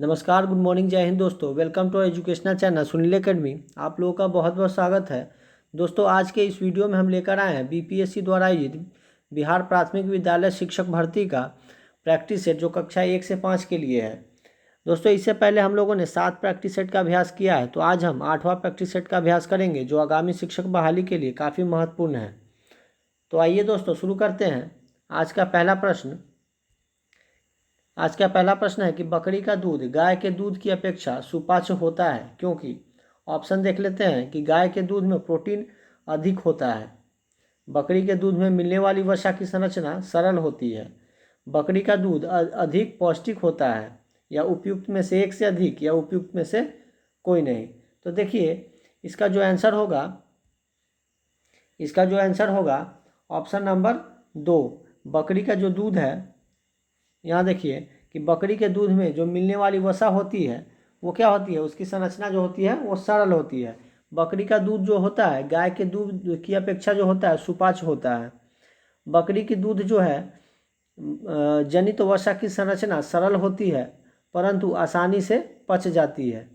नमस्कार, good morning, जय हिंद दोस्तों। Welcome to educational channel Sunil academy. आप लोगों का बहुत बहुत स्वागत है। दोस्तों, आज के इस वीडियो में हम लेकर आए हैं बीपीएससी द्वारा आयोजित बिहार प्राथमिक विद्यालय शिक्षक भर्ती का प्रैक्टिस सेट, जो कक्षा 1 से 5 के लिए है। दोस्तों, इससे पहले हम लोगों ने 7 प्रैक्टिस सेट का अभ्यास किया है, तो आज हम 8वां प्रैक्टिस सेट का अभ्यास करेंगे, जो आगामी शिक्षक बहाली के लिए काफ़ी महत्वपूर्ण है। तो आइए दोस्तों, शुरू करते हैं। आज का पहला प्रश्न है कि बकरी का दूध गाय के दूध की अपेक्षा सुपाच्य होता है, क्योंकि ऑप्शन देख लेते हैं कि गाय के दूध में प्रोटीन अधिक होता है, बकरी के दूध में मिलने वाली वसा की संरचना सरल होती है, बकरी का दूध अधिक पौष्टिक होता है, या उपयुक्त में से एक से अधिक, या उपयुक्त में से कोई नहीं। तो देखिए, इसका जो आंसर होगा ऑप्शन नंबर 2, बकरी का जो दूध है। यहाँ देखिए कि बकरी के दूध में जो मिलने वाली वसा होती है वो क्या होती है, उसकी संरचना जो होती है वो सरल होती है। बकरी का दूध जो होता है गाय के दूध की अपेक्षा जो होता है सुपाच्य होता है। बकरी की दूध जो है जनित वसा की संरचना सरल होती है, परंतु आसानी से पच जाती है।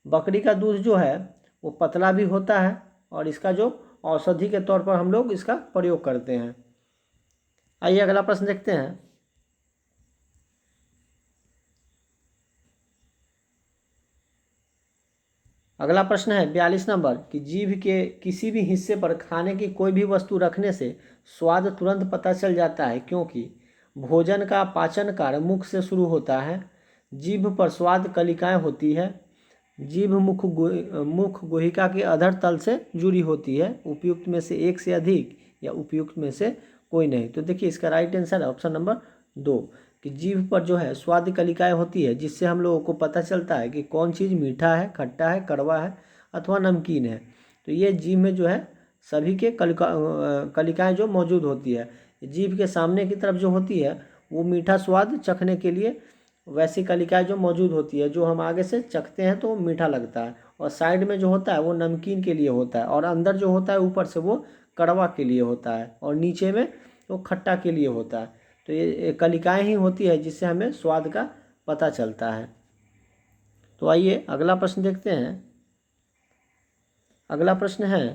बकरी का दूध जो है वो पतला भी होता है, और इसका जो औषधि के तौर पर हम लोग इसका प्रयोग करते हैं। आइए अगला प्रश्न देखते हैं। अगला प्रश्न है 42 नंबर कि जीभ के किसी भी हिस्से पर खाने की कोई भी वस्तु रखने से स्वाद तुरंत पता चल जाता है, क्योंकि भोजन का पाचन कार्य मुख से शुरू होता है, जीभ पर स्वाद कलिकाएं होती है, जीभ मुख गुहिका के अधर तल से जुड़ी होती है, उपयुक्त में से एक से अधिक, या उपयुक्त में से कोई नहीं। तो देखिए, इसका राइट आंसर है ऑप्शन नंबर 2 कि जीभ पर जो है स्वाद कलिकाएं होती है, जिससे हम लोगों को पता चलता है कि कौन चीज़ मीठा है, खट्टा है, कड़वा है अथवा नमकीन है। तो ये जीभ में जो है सभी के कलिकाएं जो मौजूद होती है। जीभ के सामने की तरफ जो होती है वो मीठा स्वाद चखने के लिए वैसी कलिकाएं जो मौजूद होती है, जो हम आगे से चखते हैं तो मीठा लगता है, और साइड में जो होता है वो नमकीन के लिए होता है, और अंदर जो होता है ऊपर से वो कड़वा के लिए होता है, और नीचे में वो खट्टा के लिए होता है। तो ये कलिकाएं ही होती है जिससे हमें स्वाद का पता चलता है। तो आइए अगला प्रश्न देखते हैं। अगला प्रश्न है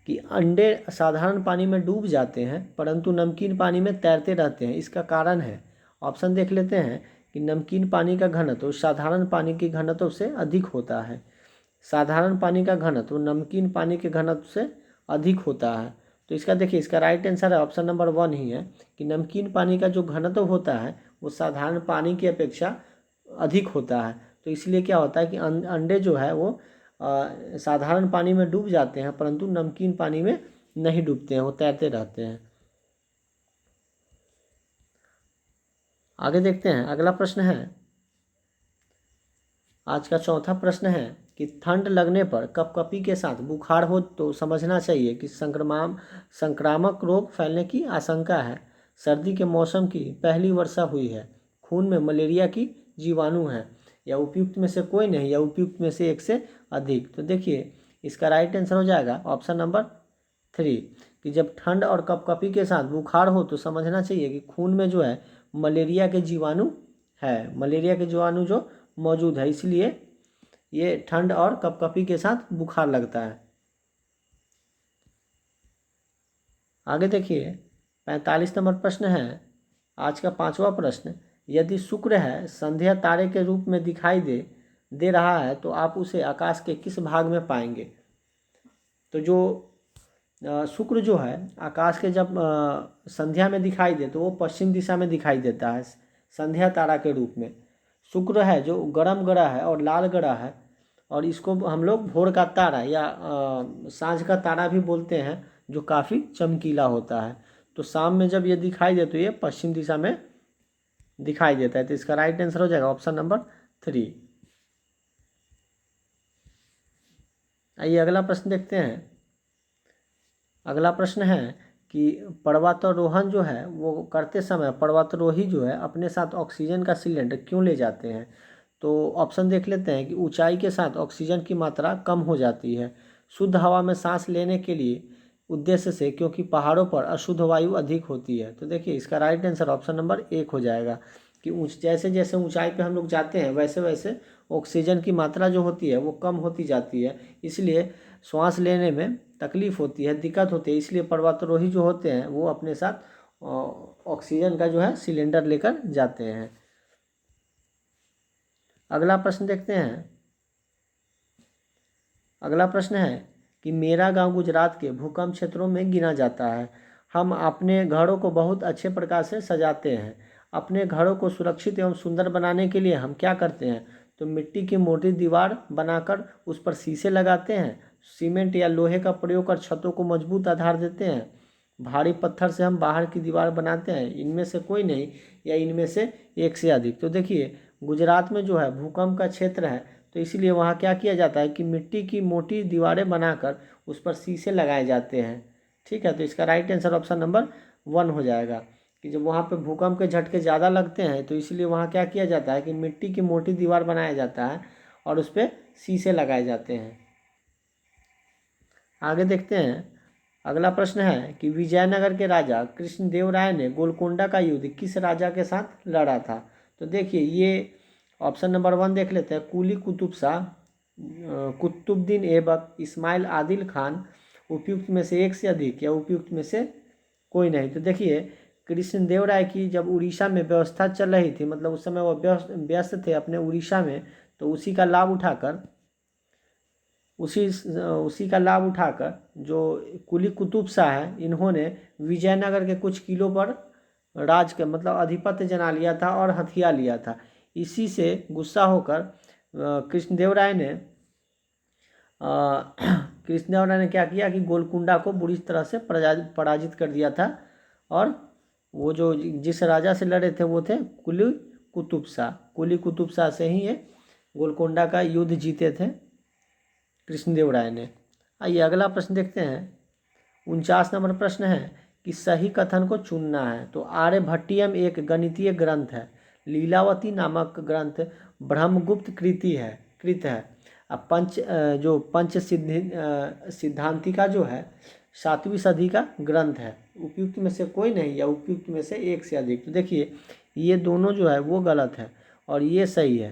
कि अंडे साधारण पानी में डूब जाते हैं, परंतु नमकीन पानी में तैरते रहते हैं, इसका कारण है। ऑप्शन देख लेते हैं कि नमकीन पानी का घनत्व साधारण पानी के घनत्व से अधिक होता है, साधारण पानी का घनत्व नमकीन पानी के घनत्व से अधिक होता है। तो इसका देखिए, इसका राइट आंसर है ऑप्शन नंबर 1 ही है कि नमकीन पानी का जो घनत्व होता है वो साधारण पानी की अपेक्षा अधिक होता है। तो इसलिए क्या होता है कि अंडे जो है वो साधारण पानी में डूब जाते हैं, परंतु नमकीन पानी में नहीं डूबते हैं, वो तैरते रहते हैं। आगे देखते हैं। अगला प्रश्न है, आज का चौथा प्रश्न है कि ठंड लगने पर कपकपी के साथ बुखार हो तो समझना चाहिए कि संक्रामक रोग फैलने की आशंका है, सर्दी के मौसम की पहली वर्षा हुई है, खून में मलेरिया की जीवाणु है, या उपयुक्त में से कोई नहीं, या उपयुक्त में से एक से अधिक। तो देखिए, इसका राइट आंसर हो जाएगा ऑप्शन नंबर 3 कि जब ठंड और कपकपी के साथ बुखार हो तो समझना चाहिए कि खून में जो है मलेरिया के जीवाणु है, मलेरिया के जीवाणु जो मौजूद है, इसलिए ये ठंड और कपकपी के साथ बुखार लगता है। आगे देखिए, 45 नंबर प्रश्न है, आज का 5वां प्रश्न। यदि शुक्र है संध्या तारे के रूप में दिखाई दे रहा है, तो आप उसे आकाश के किस भाग में पाएंगे। तो जो शुक्र जो है आकाश के जब संध्या में दिखाई दे तो वो पश्चिम दिशा में दिखाई देता है, संध्या तारा के रूप में। शुक्र है जो गर्म ग्रह है और लाल ग्रह है, और इसको हम लोग भोर का तारा या सांझ का तारा भी बोलते हैं, जो काफ़ी चमकीला होता है। तो शाम में जब ये दिखाई दे तो ये पश्चिम दिशा में दिखाई देता है। तो इसका राइट आंसर हो जाएगा ऑप्शन नंबर 3। आइए अगला प्रश्न देखते हैं। अगला प्रश्न है कि पर्वतारोहण जो है वो करते समय पर्वतारोही जो है अपने साथ ऑक्सीजन का सिलेंडर क्यों ले जाते हैं। तो ऑप्शन देख लेते हैं कि ऊंचाई के साथ ऑक्सीजन की मात्रा कम हो जाती है, शुद्ध हवा में सांस लेने के लिए उद्देश्य से, क्योंकि पहाड़ों पर अशुद्ध वायु अधिक होती है। तो देखिए, इसका राइट आंसर ऑप्शन नंबर 1 हो जाएगा। कि जैसे जैसे ऊंचाई पे हम लोग जाते हैं वैसे वैसे ऑक्सीजन की मात्रा जो होती है वो कम होती जाती है, इसलिए श्वास लेने में तकलीफ होती है, दिक्कत होती है। इसलिए पर्वतारोही जो होते हैं वो अपने साथ ऑक्सीजन का जो है सिलेंडर लेकर जाते हैं। अगला प्रश्न देखते हैं। अगला प्रश्न है कि मेरा गांव गुजरात के भूकंप क्षेत्रों में गिना जाता है। हम अपने घरों को बहुत अच्छे प्रकार से सजाते हैं। अपने घरों को सुरक्षित एवं सुंदर बनाने के लिए हम क्या करते हैं? तो मिट्टी की मोटी दीवार बनाकर उस पर शीशे लगाते हैं, सीमेंट या लोहे का प्रयोग कर छतों को मजबूत आधार देते हैं, भारी पत्थर से हम बाहर की दीवार बनाते हैं। इनमें से कोई नहीं या इनमें से एक से अधिक। तो देखिए गुजरात में जो है भूकंप का क्षेत्र है, तो इसीलिए वहाँ क्या किया जाता है कि मिट्टी की मोटी दीवारें बनाकर उस पर शीशे लगाए जाते हैं। ठीक है, तो इसका राइट आंसर ऑप्शन नंबर 1 हो जाएगा कि जब वहाँ पे भूकंप के झटके ज़्यादा लगते हैं तो इसलिए वहाँ क्या किया जाता है कि मिट्टी की मोटी दीवार बनाया जाता है और उस पर शीशे लगाए जाते हैं। आगे देखते हैं। अगला प्रश्न है कि विजयनगर के राजा कृष्णदेव राय ने गोलकोंडा का युद्ध किस राजा के साथ लड़ा था? तो देखिए ये ऑप्शन नंबर 1 देख लेते हैं। कुली कुतुब शाह, कुतुबुद्दीन ऐबक, इस्माइल आदिल खान, उपयुक्त में से एक से अधिक या उपयुक्त में से कोई नहीं। तो देखिए कृष्णदेव राय की जब उड़ीसा में व्यवस्था चल रही थी, मतलब उस समय वो व्यस्त थे अपने उड़ीसा में, तो उसी का लाभ उठाकर उसी का लाभ उठाकर जो कुली कुतुब शाह है इन्होंने विजयनगर के कुछ किलों पर राज का मतलब आधिपत्य जमा लिया था और हथिया लिया था। इसी से गुस्सा होकर कृष्णदेव राय ने कृष्णदेव राय ने क्या किया कि गोलकुंडा को बुरी तरह से पराजित कर दिया था। और वो जो जिस राजा से लड़े थे वो थे कुली कुतुब शाह। कुली कुतुब शाह से ही ये गोलकुंडा का युद्ध जीते थे कृष्णदेव राय ने। आइए अगला प्रश्न देखते हैं। 49 नंबर प्रश्न है कि सही कथन को चुनना है। तो आर्यभट्टियम एक गणितीय ग्रंथ है। लीलावती नामक ग्रंथ ब्रह्मगुप्त कृत है। अब पंच सिद्धांतिका जो है 7वीं सदी का ग्रंथ है। उपयुक्त में से कोई नहीं या उपयुक्त में से एक से अधिक। तो देखिए ये दोनों जो है वो गलत है और ये सही है।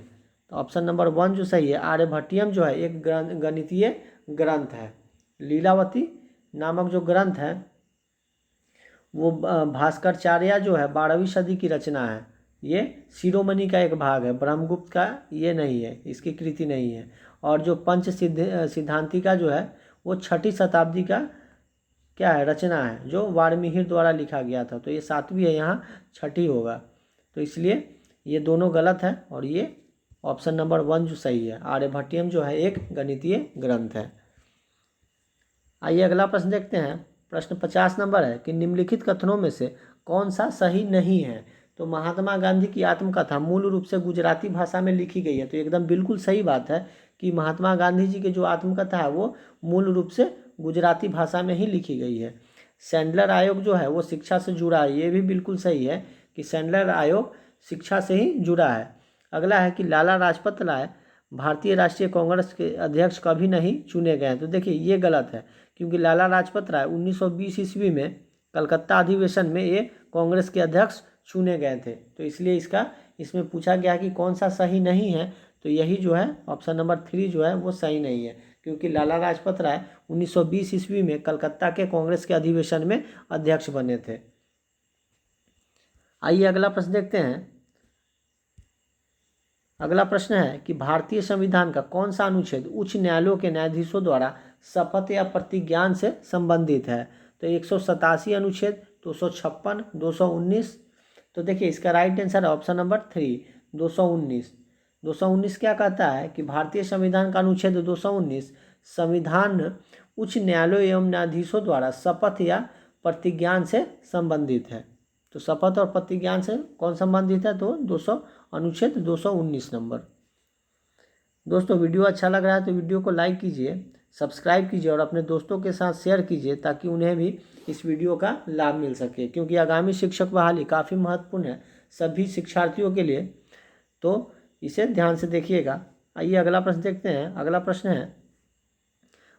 तो ऑप्शन नंबर 1 जो सही है, आर्यभट्टियम जो है एक गणितीय ग्रंथ है। लीलावती नामक जो ग्रंथ है वो भास्कराचार्य जो है 12वीं सदी की रचना है। ये शिरोमणि का एक भाग है, ब्रह्मगुप्त का ये नहीं है, इसकी कृति नहीं है। और जो पंच सिद्धांतिका जो है वो 6ठी शताब्दी का क्या है, रचना है, जो वाल्मीकि द्वारा लिखा गया था। तो ये 7वीं है, यहाँ 6ठी होगा। तो इसलिए ये दोनों गलत है और ये ऑप्शन नंबर 1 जो सही है। आर्यभट्टियम जो है एक गणितीय ग्रंथ है। आइए अगला प्रश्न देखते हैं। प्रश्न 50 नंबर है कि निम्नलिखित कथनों में से कौन सा सही नहीं है? तो महात्मा गांधी की आत्मकथा मूल रूप से गुजराती भाषा में लिखी गई है। तो एकदम बिल्कुल सही बात है कि महात्मा गांधी जी की जो आत्मकथा है वो मूल रूप से गुजराती भाषा में ही लिखी गई है। सैंडलर आयोग जो है वो शिक्षा से जुड़ा है। ये भी बिल्कुल सही है कि सैंडलर आयोग शिक्षा से ही जुड़ा है। अगला है कि लाला लाजपत राय भारतीय राष्ट्रीय कांग्रेस के अध्यक्ष कभी नहीं चुने गए हैं। तो देखिए ये गलत है क्योंकि लाला लाजपत राय 1920 ईस्वी में कलकत्ता अधिवेशन में ये कांग्रेस के अध्यक्ष चुने गए थे। तो इसलिए इसमें पूछा गया कि कौन सा सही नहीं है, तो यही जो है ऑप्शन नंबर 3 जो है वो सही नहीं है क्योंकि लाला लाजपत राय 1920 ईस्वी में कलकत्ता के कांग्रेस के अधिवेशन में अध्यक्ष बने थे। आइए अगला प्रश्न देखते हैं। अगला प्रश्न है कि भारतीय संविधान का कौन सा अनुच्छेद उच्च न्यायालयों के न्यायाधीशों द्वारा शपथ या प्रतिज्ञान से संबंधित है? तो 187 अनुच्छेद, 256, 219। तो देखिए इसका राइट आंसर है ऑप्शन नंबर 3 219। 219 क्या कहता है कि भारतीय संविधान का अनुच्छेद 219 संविधान उच्च न्यायालयों एवं न्यायाधीशों द्वारा शपथ या प्रतिज्ञान से संबंधित है। तो शपथ और प्रतिज्ञान से कौन संबंधित है? तो अनुच्छेद 219 नंबर। दोस्तों वीडियो अच्छा लग रहा है तो वीडियो को लाइक कीजिए, सब्सक्राइब कीजिए और अपने दोस्तों के साथ शेयर कीजिए ताकि उन्हें भी इस वीडियो का लाभ मिल सके, क्योंकि आगामी शिक्षक बहाली काफ़ी महत्वपूर्ण है सभी शिक्षार्थियों के लिए। तो इसे ध्यान से देखिएगा। आइए अगला प्रश्न देखते हैं। अगला प्रश्न है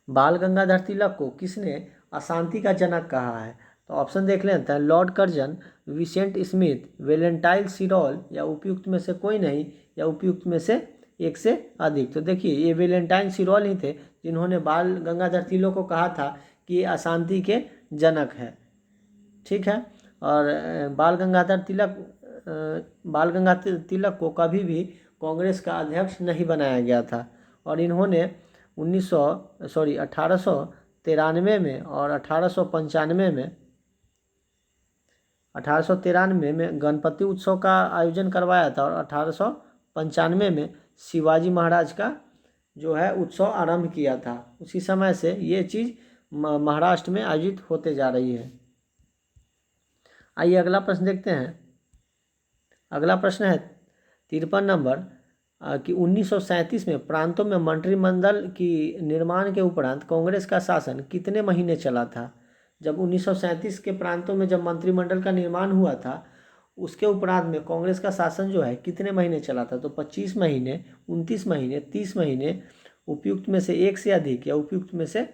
बाल गंगाधर तिलक को किसने अशांति का जनक कहा है? तो ऑप्शन देख लेते हैं, Lord Curzon, Vincent Smith, Valentine Chirol, या उपयुक्त में से कोई नहीं, या उपयुक्त में से एक से अधिक। तो देखिए ये वेलेंटाइन सिरॉल ही थे जिन्होंने बाल गंगाधर तिलक को कहा था कि ये अशांति के जनक है। ठीक है। और बाल गंगाधर तिलक को कभी भी कांग्रेस का अध्यक्ष नहीं बनाया गया था, और इन्होंने 1893 में और 1893 में गणपति उत्सव का आयोजन करवाया था, और 1895 में शिवाजी महाराज का जो है उत्सव आरंभ किया था। उसी समय से ये चीज़ महाराष्ट्र में आयोजित होते जा रही है। आइए अगला प्रश्न देखते हैं। अगला प्रश्न है 53 नंबर कि 1937 में प्रांतों में मंत्रिमंडल की निर्माण के उपरांत कांग्रेस का शासन कितने महीने चला था। जब 1937 के प्रांतों में जब मंत्रिमंडल का निर्माण हुआ था, उसके उपरांत में कांग्रेस का शासन जो है कितने महीने चला था। तो 25 महीने, 29 महीने, 30 महीने, उपयुक्त में से एक से अधिक, या उपयुक्त में से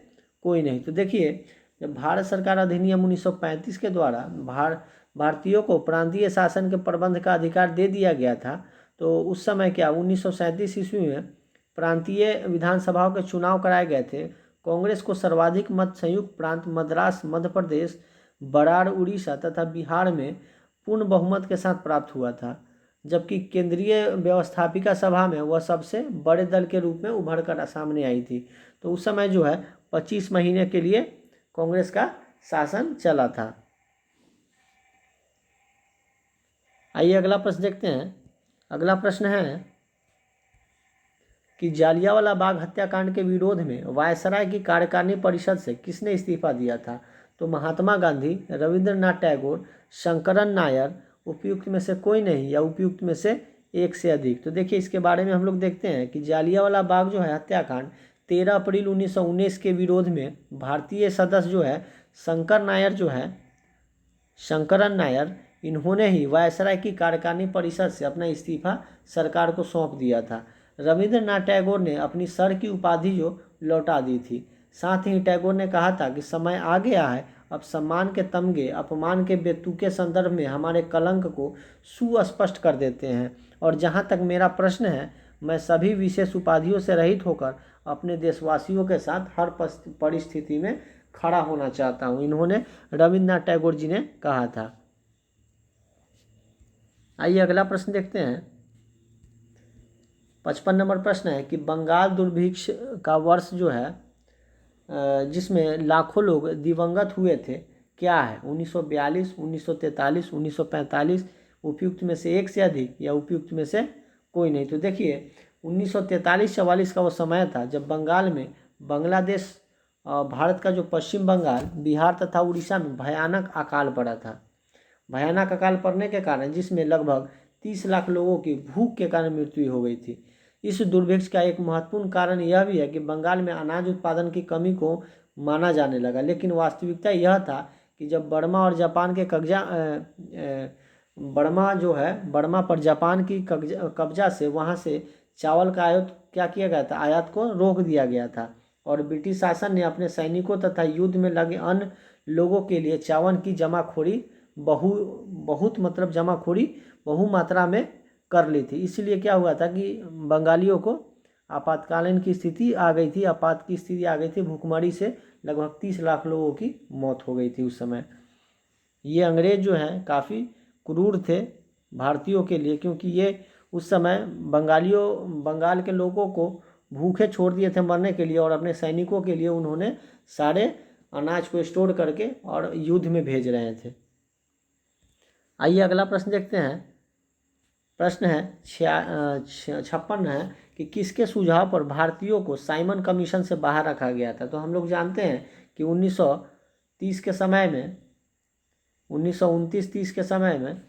कोई नहीं। तो देखिए जब भारत सरकार अधिनियम 1935 के द्वारा भारतीयों को प्रांतीय शासन के प्रबंध का अधिकार दे दिया गया था, तो उस समय क्या 1937 ईस्वी में प्रांतीय विधानसभाओं के चुनाव कराए गए थे। कांग्रेस को सर्वाधिक मत संयुक्त प्रांत मद्रास, मध्य प्रदेश, बरार, उड़ीसा तथा बिहार में पूर्ण बहुमत के साथ प्राप्त हुआ था, जबकि केंद्रीय व्यवस्थापिका सभा में वह सबसे बड़े दल के रूप में उभर कर सामने आई थी। तो उस समय जो है 25 महीने के लिए कांग्रेस का शासन चला था। आइए अगला प्रश्न देखते हैं। अगला प्रश्न है कि जालियांवाला बाग हत्याकांड के विरोध में वायसराय की कार्यकारिणी परिषद से किसने इस्तीफा दिया था। तो महात्मा गांधी, रविंद्रनाथ टैगोर, शंकरन नायर, उपयुक्त में से कोई नहीं, या उपयुक्त में से एक से अधिक। तो देखिए इसके बारे में हम लोग देखते हैं कि जालियांवाला बाग जो है हत्याकांड 13 अप्रैल 1919 के विरोध में भारतीय सदस्य जो है शंकरन नायर, इन्होंने ही वायसराय की कार्यकारिणी परिषद से अपना इस्तीफा सरकार को सौंप दिया था। रविंद्रनाथ टैगोर ने अपनी सर की उपाधि जो लौटा दी थी। साथ ही टैगोर ने कहा था कि समय आ गया है, अब सम्मान के तमगे अपमान के बेतुके संदर्भ में हमारे कलंक को सुस्पष्ट कर देते हैं, और जहाँ तक मेरा प्रश्न है, मैं सभी विशेष उपाधियों से रहित होकर अपने देशवासियों के साथ हर परिस्थिति में खड़ा होना चाहता हूँ। इन्होंने रविंद्रनाथ टैगोर जी ने कहा था। आइए अगला प्रश्न देखते हैं। 55 नंबर प्रश्न है कि बंगाल दुर्भिक्ष का वर्ष जो है जिसमें लाखों लोग दिवंगत हुए थे क्या है। 1942, 1943, 1945, उपयुक्त में से एक से अधिक, या उपयुक्त में से कोई नहीं। तो देखिए 1943-44 का वो समय था जब बंगाल में बांग्लादेश, भारत का जो पश्चिम बंगाल, बिहार तथा उड़ीसा में भयानक अकाल पड़ा था। भयानक अकाल पड़ने के कारण जिसमें लगभग 30 लाख लोगों की भूख के कारण मृत्यु हो गई थी। इस दुर्भिक्ष का एक महत्वपूर्ण कारण यह भी है कि बंगाल में अनाज उत्पादन की कमी को माना जाने लगा, लेकिन वास्तविकता यह था कि जब बर्मा और जापान के बर्मा पर जापान की कब्जा से वहाँ से चावल का आयात क्या किया गया था, आयात को रोक दिया गया था, और ब्रिटिश शासन ने अपने सैनिकों तथा युद्ध में लगे अन्य लोगों के लिए चावल की जमाखोरी बहु मात्रा में कर ली थी। इसलिए क्या हुआ था कि बंगालियों को आपातकालीन की स्थिति आ गई थी, आपात की स्थिति आ गई थी। भूखमरी से लगभग 30 लाख लोगों की मौत हो गई थी उस समय। ये अंग्रेज जो हैं काफ़ी क्रूर थे भारतीयों के लिए, क्योंकि ये उस समय बंगाल के लोगों को भूखे छोड़ दिए थे मरने के लिए, और अपने सैनिकों के लिए उन्होंने सारे अनाज को स्टोर करके और युद्ध में भेज रहे थे। आइए अगला प्रश्न देखते हैं। प्रश्न है 56 है कि किसके सुझाव पर भारतीयों को साइमन कमीशन से बाहर रखा गया था। तो हम लोग जानते हैं कि 1930 के समय में 1929-30 के समय में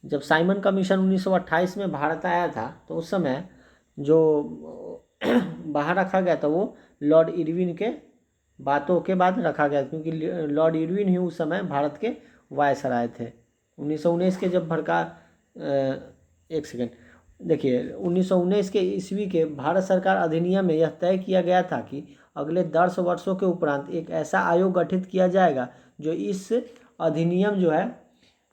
जब साइमन कमीशन 1928 में भारत आया था, तो उस समय जो बाहर रखा गया था वो लॉर्ड इरविन के बातों के बाद रखा गया, क्योंकि लॉर्ड इरविन ही उस समय भारत के वायसराय थे। 1919 के जब देखिए 1919 के ईस्वी के भारत सरकार अधिनियम में यह तय किया गया था कि अगले 10 वर्षों के उपरांत एक ऐसा आयोग गठित किया जाएगा जो इस अधिनियम जो है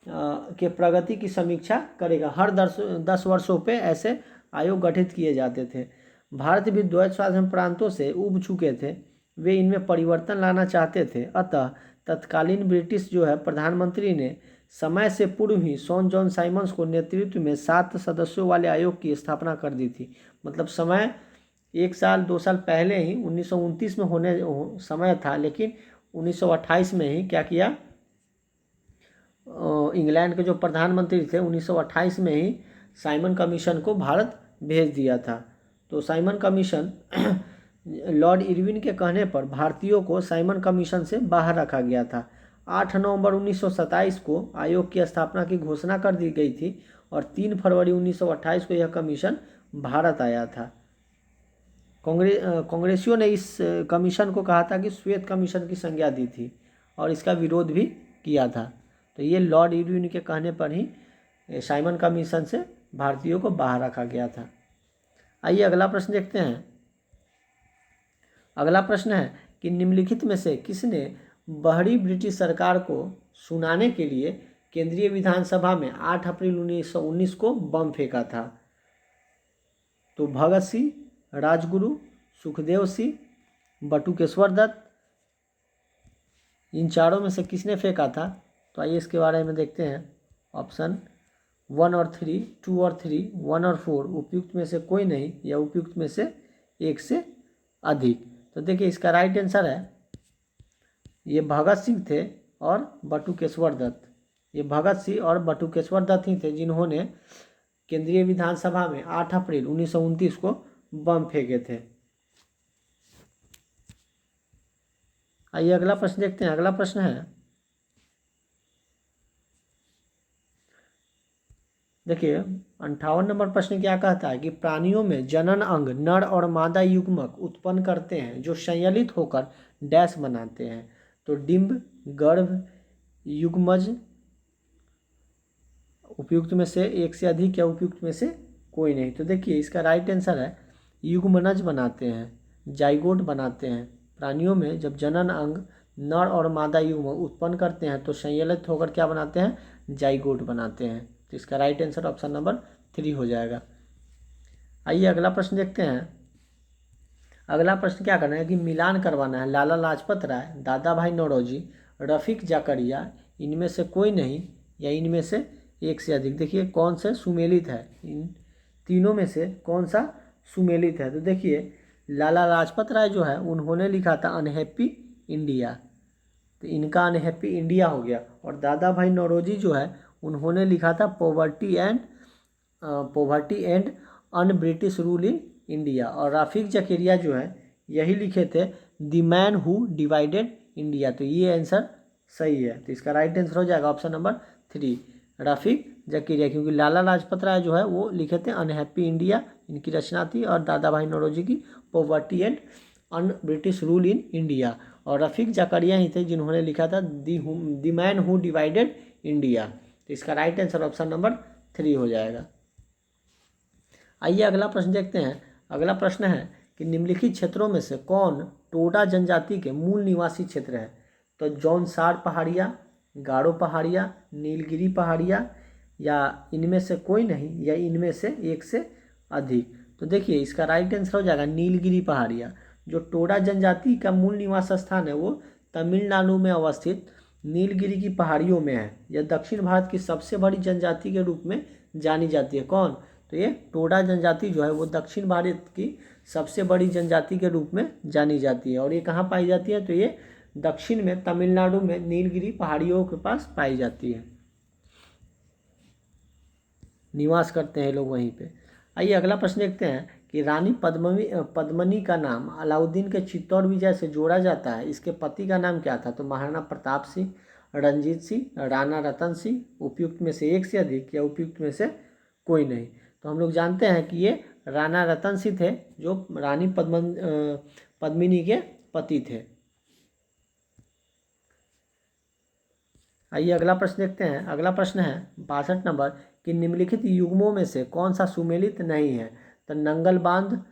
के प्रगति की समीक्षा करेगा। हर 10 वर्षों पे ऐसे आयोग गठित किए जाते थे। भारत भी द्वैत शासन प्रांतों से उब चुके थे, वे इनमें परिवर्तन लाना चाहते थे। अतः तत्कालीन ब्रिटिश जो है प्रधानमंत्री ने समय से पूर्व ही सॉन जॉन साइमंस को नेतृत्व में 7 सदस्यों वाले आयोग की स्थापना कर दी थी। मतलब समय 1 साल 2 साल पहले ही 1929 में होने समय था, लेकिन 1928 में ही क्या किया, इंग्लैंड के जो प्रधानमंत्री थे 1928 में ही साइमन कमीशन को भारत भेज दिया था। तो साइमन कमीशन लॉर्ड इरविन के कहने पर भारतीयों को साइमन कमीशन से बाहर रखा गया था। 8 नवंबर 1927 को आयोग की स्थापना की घोषणा कर दी गई थी और 3 फरवरी 1928 को यह कमीशन भारत आया था। कांग्रेसियों ने इस कमीशन को कहा था कि श्वेत कमीशन की संज्ञा दी थी और इसका विरोध भी किया था। तो ये लॉर्ड इरविन के कहने पर ही साइमन कमीशन से भारतीयों को बाहर रखा गया था। आइए अगला प्रश्न देखते हैं। अगला प्रश्न है कि निम्नलिखित में से किसने बाहरी ब्रिटिश सरकार को सुनाने के लिए केंद्रीय विधानसभा में 8 अप्रैल 1919 को बम फेंका था? तो भगत सिंह, राजगुरु, सुखदेव सिंह, बटुकेश्वर दत्त, इन चारों में से किसने फेंका था? तो आइए इसके बारे में देखते हैं। ऑप्शन 1 और 3, 2 और 3, 1 और 4, उपयुक्त में से कोई नहीं या उपयुक्त में से एक से अधिक। तो देखिए इसका राइट आंसर है, ये भगत सिंह थे और बटुकेश्वर दत्त। ये भगत सिंह और बटुकेश्वर दत्त ही थे जिन्होंने केंद्रीय विधानसभा में 8 अप्रैल 1929 को बम फेंके थे। आइए अगला प्रश्न देखते हैं। अगला प्रश्न है, देखिए 58 नंबर प्रश्न क्या कहता है कि प्राणियों में जनन अंग नर और मादा युग्मक उत्पन्न करते हैं जो संयलित होकर डैश बनाते हैं। तो डिंब, गर्भ, युग्मज, उपयुक्त में से एक से अधिक या उपयुक्त में से कोई नहीं। तो देखिए इसका राइट आंसर है युग्मनज बनाते हैं, जाइगोट बनाते हैं। प्राणियों में जब जनन अंग नर और मादा युग्म उत्पन्न करते हैं तो संयलित होकर क्या बनाते हैं, जाइगोट बनाते हैं। तो इसका राइट आंसर ऑप्शन नंबर 3 हो जाएगा। आइए अगला प्रश्न देखते हैं। अगला प्रश्न क्या करना है कि मिलान करवाना है लाला लाजपत राय, दादा भाई नौरोजी, रफीक जाकरिया, इनमें से कोई नहीं या इनमें से एक से अधिक। देखिए कौन से सुमेलित है, इन तीनों में से कौन सा सुमेलित है? तो देखिए लाला लाजपत राय जो है उन्होंने लिखा था अनहैप्पी इंडिया, तो इनका अनहैप्पी इंडिया हो गया। और दादा भाई नौरोजी जो है उन्होंने लिखा था poverty and un British rule in India. और रफीक जकेरिया जो है यही लिखे थे the man who divided India. तो ये आंसर सही है। तो इसका राइट आंसर हो जाएगा ऑप्शन नंबर 3, रफीक जकेरिया, क्योंकि लाला लाजपत राय जो है वो लिखे थे अनहैप्पी इंडिया, इनकी रचना थी। और दादा भाई नौरोजी की poverty and un British rule in India. और रफीक जकारिया ही थे जिन्होंने लिखा था the man who divided India. तो इसका राइट आंसर ऑप्शन नंबर 3 हो जाएगा। आइए अगला प्रश्न देखते हैं। अगला प्रश्न है कि निम्नलिखित क्षेत्रों में से कौन टोडा जनजाति के मूल निवासी क्षेत्र है? तो जौनसार पहाड़िया, गारो पहाड़िया, नीलगिरी पहाड़िया, या इनमें से कोई नहीं या इनमें से एक से अधिक। तो देखिए इसका राइट आंसर हो जाएगा नीलगिरी पहाड़िया। जो टोडा जनजाति का मूल निवास स्थान है वो तमिलनाडु में अवस्थित नीलगिरी की पहाड़ियों में है। यह दक्षिण भारत की सबसे बड़ी जनजाति के रूप में जानी जाती है। कौन? तो ये टोडा जनजाति जो है वो दक्षिण भारत की सबसे बड़ी जनजाति के रूप में जानी जाती है। और ये कहाँ पाई जाती है? तो ये दक्षिण में तमिलनाडु में नीलगिरी पहाड़ियों के पास पाई जाती है, निवास करते हैं लोग वहीं पे। आइए अगला प्रश्न देखते हैं कि रानी पद्मिनी का नाम अलाउद्दीन के चित्तौड़ विजय से जोड़ा जाता है, इसके पति का नाम क्या था? तो महाराणा प्रताप सिंह, रणजीत सिंह, राणा रतन सिंह, उपयुक्त में से एक से अधिक या उपयुक्त में से कोई नहीं। तो हम लोग जानते हैं कि ये राणा रतन सिंह थे जो रानी पद्मिनी के पति थे। आइए अगला प्रश्न देखते हैं। अगला प्रश्न है 62 नंबर कि निम्नलिखित युग्मों में से कौन सा सुमेलित नहीं है। तो नंगल बांध,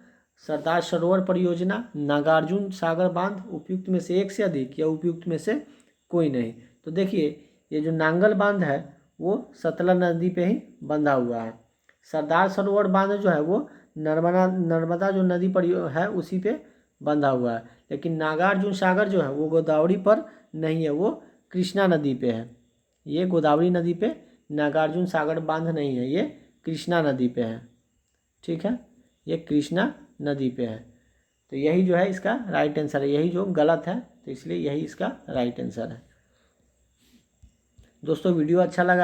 सरदार सरोवर परियोजना, नागार्जुन सागर बांध, उपयुक्त में से एक से अधिक या उपयुक्त में से कोई नहीं। तो देखिए ये जो नांगल बांध है वो सतलज नदी पे ही बंधा हुआ है। सरदार सरोवर बांध जो है वो नर्मदा जो नदी पर है उसी पे बंधा हुआ है। लेकिन नागार्जुन सागर जो है वो गोदावरी पर नहीं है, वो कृष्णा नदी पे है। ये गोदावरी नदी पे नागार्जुन सागर बांध नहीं है, ये कृष्णा नदी पे है। ठीक है, ये कृष्णा नदी पे है। तो यही जो है इसका राइट आंसर है, यही जो गलत है तो इसलिए यही इसका राइट आंसर है। दोस्तों वीडियो अच्छा लग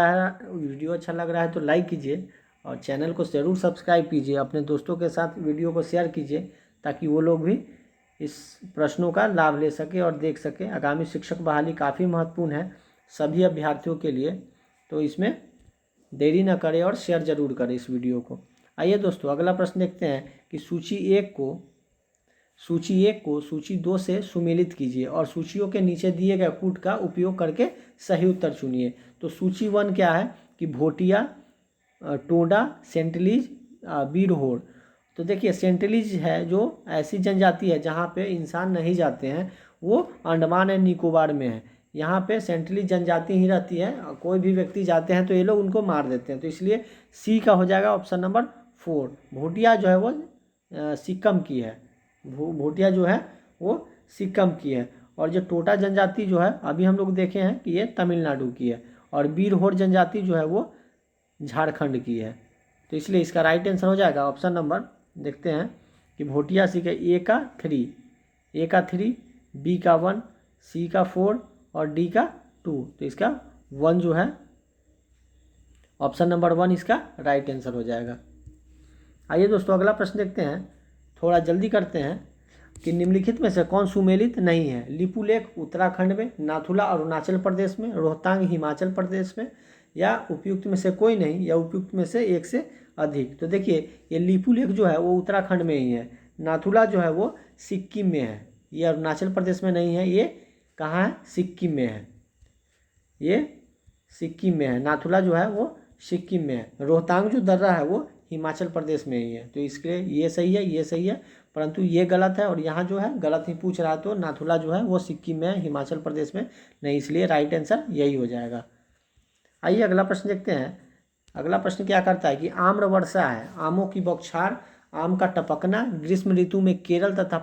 रहा है तो लाइक कीजिए और चैनल को ज़रूर सब्सक्राइब कीजिए। अपने दोस्तों के साथ वीडियो को शेयर कीजिए ताकि वो लोग भी इस प्रश्नों का लाभ ले सके और देख सके। आगामी शिक्षक बहाली काफ़ी महत्वपूर्ण है सभी अभ्यर्थियों के लिए, तो इसमें देरी न करें और शेयर जरूर करें इस वीडियो को। आइए दोस्तों अगला प्रश्न देखते हैं कि सूची एक को सूची 2 से सुमेलित कीजिए और सूचियों के नीचे दिए गए कूट का उपयोग करके सही उत्तर चुनिए। तो सूची 1 क्या है कि भोटिया, टोडा, सेंटलीज, बीरहोर। तो देखिए सेंटलीज है जो ऐसी जनजाति है जहाँ पे इंसान नहीं जाते हैं, वो अंडमान एंड निकोबार में है। यहाँ पे सेंटलीज जनजाति ही रहती है, कोई भी व्यक्ति जाते हैं तो ये लोग उनको मार देते हैं। तो इसलिए सी का हो जाएगा ऑप्शन नंबर 4। भोटिया जो है वो सिक्किम की है, भोटिया जो है वो सिक्किम की है। और जो टोटा जनजाति जो है अभी हम लोग देखे हैं कि ये तमिलनाडु की है। और बीरहोर जनजाति जो है वो झारखंड की है। तो इसलिए इसका राइट आंसर हो जाएगा ऑप्शन नंबर, देखते हैं कि भोटिया सी का ए का 3, बी का 1, सी का 4 और डी का 2। तो इसका 1 जो है ऑप्शन नंबर 1 इसका राइट आंसर हो जाएगा। आइए दोस्तों अगला प्रश्न देखते हैं, थोड़ा जल्दी करते हैं कि निम्नलिखित में से कौन सुमेलित नहीं है। लिपुलेख उत्तराखंड में, नाथुला अरुणाचल प्रदेश में, रोहतांग हिमाचल प्रदेश में, या उपयुक्त में से कोई नहीं या उपयुक्त में से एक से अधिक। तो देखिए ये लिपुलेख जो है वो उत्तराखंड में ही है, नाथुला जो है वो सिक्किम में है, ये अरुणाचल प्रदेश में नहीं है, ये कहाँ है, सिक्किम में है, ये सिक्किम में है। नाथुला जो है वो सिक्किम में है। रोहतांग जो दर्रा है वो हिमाचल प्रदेश में ही है। तो इसके ये सही है, ये सही है, परंतु ये गलत है और यहाँ जो है गलत ही पूछ रहा है। तो नाथुला जो है वो सिक्किम में है, हिमाचल प्रदेश में नहीं, इसलिए राइट आंसर यही हो जाएगा। आइए अगला प्रश्न देखते हैं। अगला प्रश्न क्या करता है कि आम्र वर्षा है, आमों की बौछार, आम का टपकना, ग्रीष्म ऋतु में केरल तथा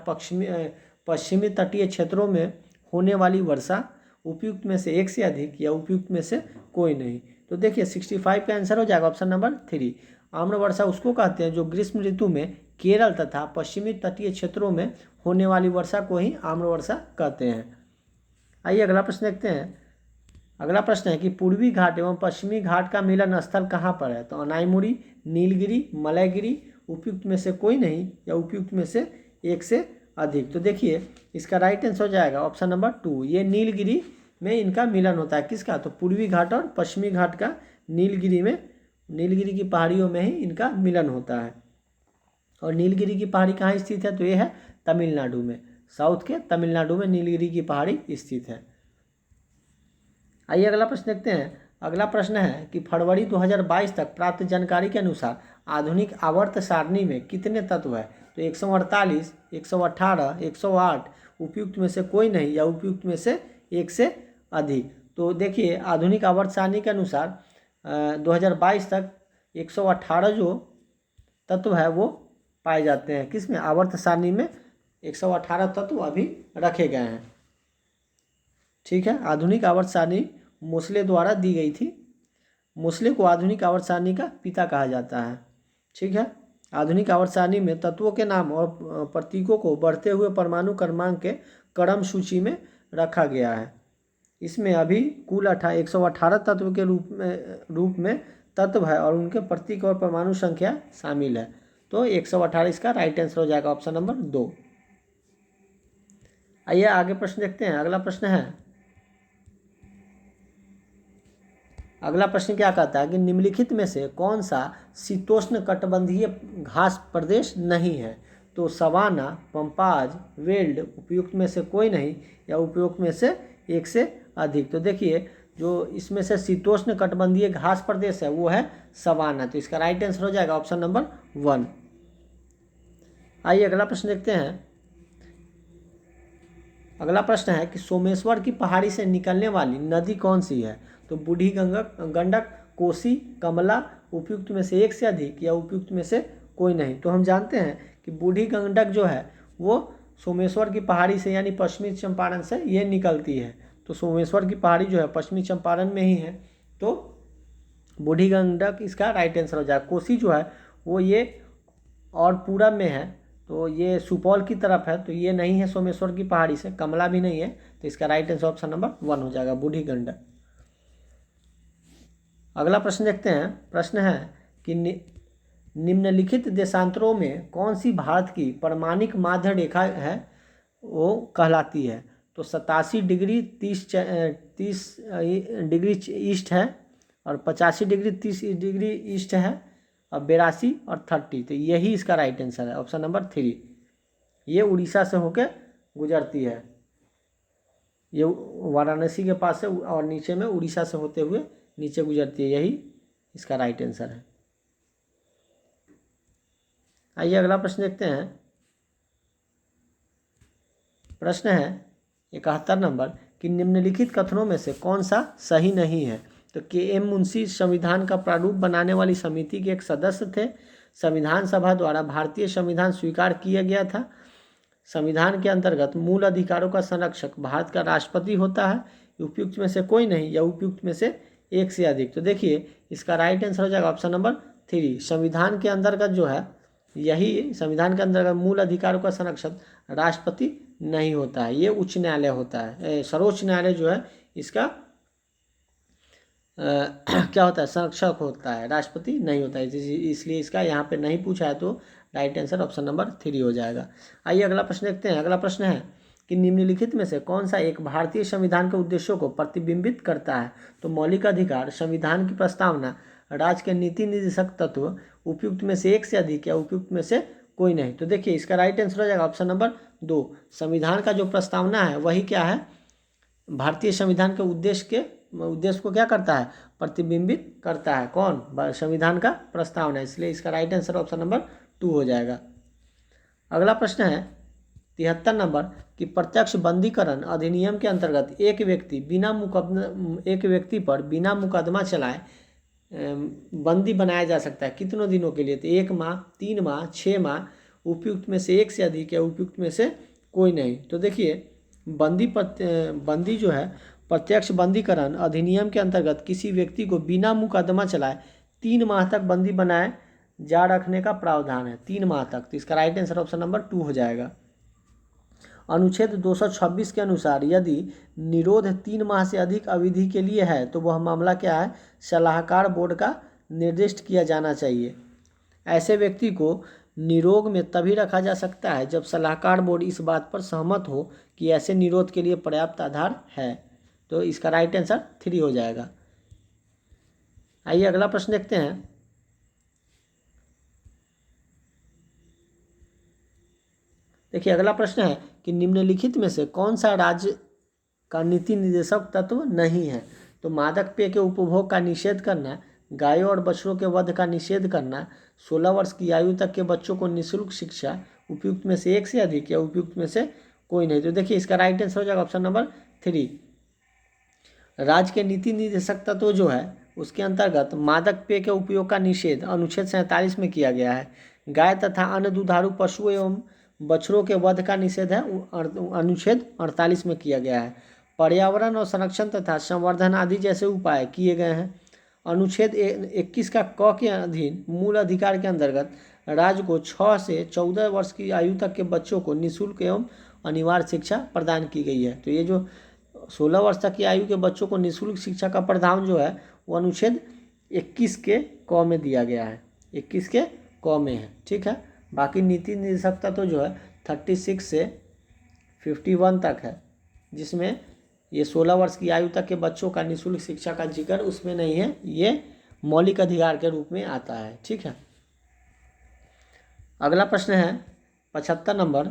पश्चिमी तटीय क्षेत्रों में होने वाली वर्षा, उपयुक्त में से एक से अधिक या उपयुक्त में से कोई नहीं। तो देखिए 65 का आंसर हो जाएगा ऑप्शन नंबर 3। आम्र वर्षा उसको कहते हैं जो ग्रीष्म ऋतु में केरल तथा पश्चिमी तटीय क्षेत्रों में होने वाली वर्षा को ही आम्र वर्षा कहते हैं। आइए अगला प्रश्न देखते हैं। अगला प्रश्न है कि पूर्वी घाट एवं पश्चिमी घाट का मिलन स्थल कहाँ पर है। तो अनाईमुड़ी, नीलगिरी, मलयगिरी, उपयुक्त में से कोई नहीं या उपयुक्त में से एक से अधिक। तो देखिए इसका राइट आंसर हो जाएगा ऑप्शन नंबर 2, ये नीलगिरी में इनका मिलन होता है। किसका, तो पूर्वी घाट और पश्चिमी घाट का नीलगिरी की पहाड़ियों में ही इनका मिलन होता है। और नीलगिरी की पहाड़ी कहाँ स्थित है, तो ये है तमिलनाडु में, साउथ के तमिलनाडु में नीलगिरी की पहाड़ी स्थित है। आइए अगला प्रश्न देखते हैं। अगला प्रश्न है कि फरवरी 2022 तक प्राप्त जानकारी के अनुसार आधुनिक आवर्त सारणी में कितने तत्व है। तो 148, 118, 108, उपयुक्त में से कोई नहीं या उपयुक्त में से एक से अधिक। तो देखिए आधुनिक आवर्त सारणी के अनुसार 2022 तक 118 जो तत्व है वो पाए जाते हैं। किसमें, आवर्त सारणी में 118 तत्व अभी रखे गए हैं। ठीक है, आधुनिक आवर्त सारणी मोसले द्वारा दी गई थी। मोसले को आधुनिक आवर्त सारणी का पिता कहा जाता है। ठीक है, आधुनिक आवर्त सारणी में तत्वों के नाम और प्रतीकों को बढ़ते हुए परमाणु क्रमांक के क्रम सूची में रखा गया है। इसमें अभी कुल 118 तत्व के रूप में तत्व है और उनके प्रतीक और परमाणु संख्या शामिल है। तो 118 इसका राइट आंसर हो जाएगा ऑप्शन नंबर 2। आइए आगे प्रश्न देखते हैं। अगला प्रश्न क्या कहता है कि निम्नलिखित में से कौन सा शीतोष्ण कटिबंधीय घास प्रदेश नहीं है। तो सवाना, पंपाज, वेल्ड, उपयुक्त में से कोई नहीं या उपयुक्त में से एक से अधिक। तो देखिए जो इसमें से शीतोष्ण कटिबंधीय घास प्रदेश है वो है सवाना। तो इसका राइट आंसर हो जाएगा ऑप्शन नंबर 1। आइए अगला प्रश्न देखते हैं। अगला प्रश्न है कि सोमेश्वर की पहाड़ी से निकलने वाली नदी कौन सी है? तो बूढ़ी गंगक, गंडक, कोसी, कमला, उपयुक्त में से एक से अधिक या उपयुक्त में से कोई नहीं। तो हम जानते हैं कि बूढ़ी गंडक जो है वो सोमेश्वर की पहाड़ी से यानी पश्चिमी चंपारण से ये निकलती है। तो सोमेश्वर की पहाड़ी जो है पश्चिमी चंपारण में ही है, तो बूढ़ी गंडक इसका राइट आंसर हो जाएगा। कोसी जो है वो ये और पूरब में है, तो ये सुपौल की तरफ है, तो ये नहीं है सोमेश्वर की पहाड़ी से। कमला भी नहीं है, तो इसका राइट आंसर ऑप्शन नंबर 1 हो जाएगा, बूढ़ी गंडक। अगला प्रश्न देखते हैं। प्रश्न है कि निम्नलिखित देशांतरों में कौन सी भारत की परमाणिक माध्य रेखा है वो कहलाती है? तो 87 डिग्री 30 डिग्री ईस्ट है, और 85 डिग्री 30 डिग्री ईस्ट है, और 82 और 30। तो यही इसका राइट आंसर है ऑप्शन नंबर 3। ये उड़ीसा से होकर गुजरती है, ये वाराणसी के पास से और नीचे में उड़ीसा से होते हुए नीचे गुजरती है, यही इसका राइट आंसर है। आइए अगला प्रश्न देखते हैं। प्रश्न है 71 नंबर कि निम्नलिखित कथनों में से कौन सा सही नहीं है? तो के.एम. मुंशी संविधान का प्रारूप बनाने वाली समिति के एक सदस्य थे। संविधान सभा द्वारा भारतीय संविधान स्वीकार किया गया था। संविधान के अंतर्गत मूल अधिकारों का संरक्षक भारत का राष्ट्रपति होता है। उपयुक्त में से कोई नहीं या उपयुक्त में से एक से अधिक। तो देखिए इसका राइट आंसर हो जाएगा ऑप्शन नंबर 3। संविधान के अंतर्गत जो है, यही संविधान के अंतर्गत मूल अधिकारों का संरक्षक राष्ट्रपति नहीं होता है, ये उच्च न्यायालय होता है। सर्वोच्च न्यायालय जो है इसका क्या होता है, संरक्षक होता है, राष्ट्रपति नहीं होता है। इसलिए इसका यहाँ पे नहीं पूछा है, तो राइट आंसर ऑप्शन नंबर 3 हो जाएगा। आइए अगला प्रश्न देखते हैं। अगला प्रश्न है कि निम्नलिखित में से कौन सा एक भारतीय संविधान के उद्देश्यों को प्रतिबिंबित करता है? तो मौलिक अधिकार, संविधान की प्रस्तावना, राज्य के नीति निर्देशक तत्व, उपयुक्त में से एक से अधिक या उपयुक्त में से कोई नहीं। तो देखिए इसका राइट आंसर हो जाएगा ऑप्शन नंबर 2। संविधान का जो प्रस्तावना है वही क्या है, भारतीय संविधान के उद्देश्य को क्या करता है, प्रतिबिंबित करता है। कौन? संविधान का प्रस्तावना, इसलिए इसका राइट आंसर ऑप्शन नंबर 2 हो जाएगा। अगला प्रश्न है 73 नंबर कि प्रत्यक्ष बंदीकरण अधिनियम के अंतर्गत एक व्यक्ति पर बिना मुकदमा चलाए बंदी बनाया जा सकता है कितनों दिनों के लिए? तो 1 माह, 3 माह, 6 माह, उपयुक्त में से एक से अधिक या उपयुक्त में से कोई नहीं। तो देखिए बंदी जो है, प्रत्यक्ष बंदीकरण अधिनियम के अंतर्गत किसी व्यक्ति को बिना मुकदमा चलाए 3 माह तक बंदी बनाए जा रखने का प्रावधान है, 3 माह तक। तो इसका राइट आंसर ऑप्शन नंबर 2 हो जाएगा। अनुच्छेद 226 के अनुसार यदि निरोध 3 माह से अधिक अवधि के लिए है तो वह मामला क्या है, सलाहकार बोर्ड का निर्दिष्ट किया जाना चाहिए। ऐसे व्यक्ति को निरोध में तभी रखा जा सकता है जब सलाहकार बोर्ड इस बात पर सहमत हो कि ऐसे निरोध के लिए पर्याप्त आधार है। तो इसका राइट आंसर 3 हो जाएगा। आइए अगला प्रश्न देखते हैं। देखिए अगला प्रश्न है कि निम्नलिखित में से कौन सा राज्य का नीति निर्देशक तत्व नहीं है? तो मादक पेय के उपभोग का निषेध करना, गायों और बछड़ों के वध का निषेध करना, 16 वर्ष की आयु तक के बच्चों को निःशुल्क शिक्षा, उपयुक्त में से एक से अधिक या उपयुक्त में से कोई नहीं। तो देखिए इसका राइट आंसर हो जाएगा ऑप्शन नंबर 3। राज्य के नीति निर्देशक तत्व जो है उसके अंतर्गत मादक पेय के उपयोग का निषेध अनुच्छेद 47 में किया गया है। गाय तथा अन्य दुधारू पशुओं एवं बछड़ों के वध का निषेध है अनुच्छेद 48 में किया गया है। पर्यावरण और संरक्षण तथा संवर्धन आदि जैसे उपाय किए गए हैं। अनुच्छेद 21 का क के अधीन मूल अधिकार के अंतर्गत राज्य को 6 से 14 वर्ष की आयु तक के बच्चों को निःशुल्क एवं अनिवार्य शिक्षा प्रदान की गई है। तो ये जो 16 वर्ष तक की आयु के बच्चों को निःशुल्क शिक्षा का प्रावधान जो है वो अनुच्छेद 21 के क में दिया गया है, 21 के क में है। ठीक है, बाकी नीति निर्देशकता तो जो है 36 से 51 तक है, जिसमें ये 16 वर्ष की आयु तक के बच्चों का निःशुल्क शिक्षा का जिक्र उसमें नहीं है, ये मौलिक अधिकार के रूप में आता है। ठीक है, अगला प्रश्न है 75 नंबर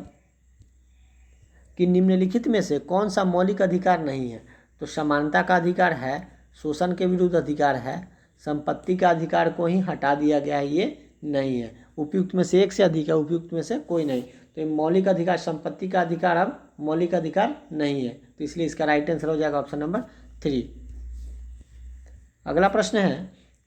कि निम्नलिखित में से कौन सा मौलिक अधिकार नहीं है? तो समानता का अधिकार है, शोषण के विरुद्ध अधिकार है, संपत्ति का अधिकार को ही हटा दिया गया है, ये नहीं है। उपयुक्त में से एक से अधिक है, उपयुक्त में से कोई नहीं। तो ये मौलिक अधिकार, संपत्ति का अधिकार अब मौलिक अधिकार नहीं है, तो इसलिए इसका राइट आंसर हो जाएगा ऑप्शन नंबर 3। अगला प्रश्न है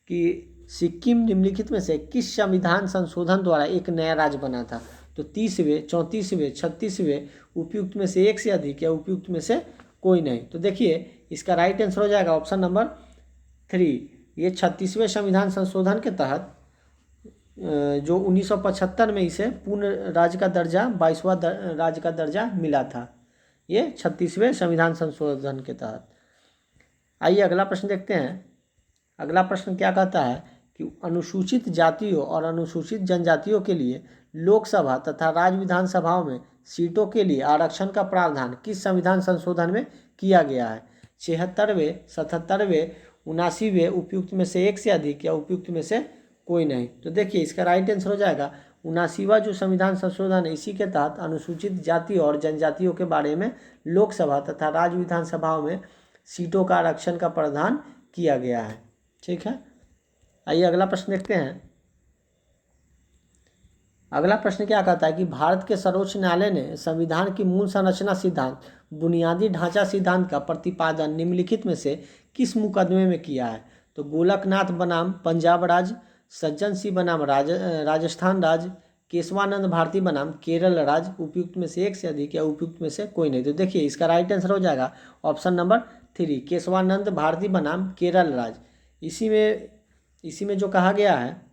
कि सिक्किम निम्नलिखित में से किस संविधान संशोधन द्वारा एक नया राज्य बना था? तो 30वें, 34वें, 36वें, उपयुक्त में से एक से अधिक या उपयुक्त में से कोई नहीं। तो देखिए इसका राइट आंसर हो जाएगा ऑप्शन नंबर 3। ये 36वें संविधान संशोधन के तहत जो 1975 में इसे पूर्ण राज्य का दर्जा, 22वां राज्य का दर्जा मिला था, ये 36वें संविधान संशोधन के तहत। आइए अगला प्रश्न देखते हैं। अगला प्रश्न क्या कहता है कि अनुसूचित जातियों और अनुसूचित जनजातियों के लिए लोकसभा तथा राज्य विधानसभाओं में सीटों के लिए आरक्षण का प्रावधान किस संविधान संशोधन में किया गया है? 76वें, 77वें, 79वें, उपयुक्त में से एक से अधिक या उपयुक्त में से कोई नहीं। तो देखिए इसका राइट आंसर हो जाएगा 79वां जो संविधान संशोधन है, इसी के तहत अनुसूचित जाति और जनजातियों के बारे में लोकसभा तथा राज्य विधानसभाओं में सीटों का आरक्षण का प्रावधान किया गया है। ठीक है, आइए अगला प्रश्न देखते हैं। अगला प्रश्न क्या कहता है कि भारत के सर्वोच्च न्यायालय ने संविधान की मूल संरचना सिद्धांत, बुनियादी ढांचा सिद्धांत का प्रतिपादन निम्नलिखित में से किस मुकदमे में किया है? तो गोलकनाथ बनाम पंजाब राज्य, सज्जन सिंह बनाम राजस्थान राज्य, केशवानंद भारती बनाम केरल राज्य, उपयुक्त में से एक से अधिक या उपयुक्त में से कोई नहीं। तो देखिए इसका राइट आंसर हो जाएगा ऑप्शन नंबर 3, केशवानंद भारती बनाम केरल राज्य। इसी में जो कहा गया है,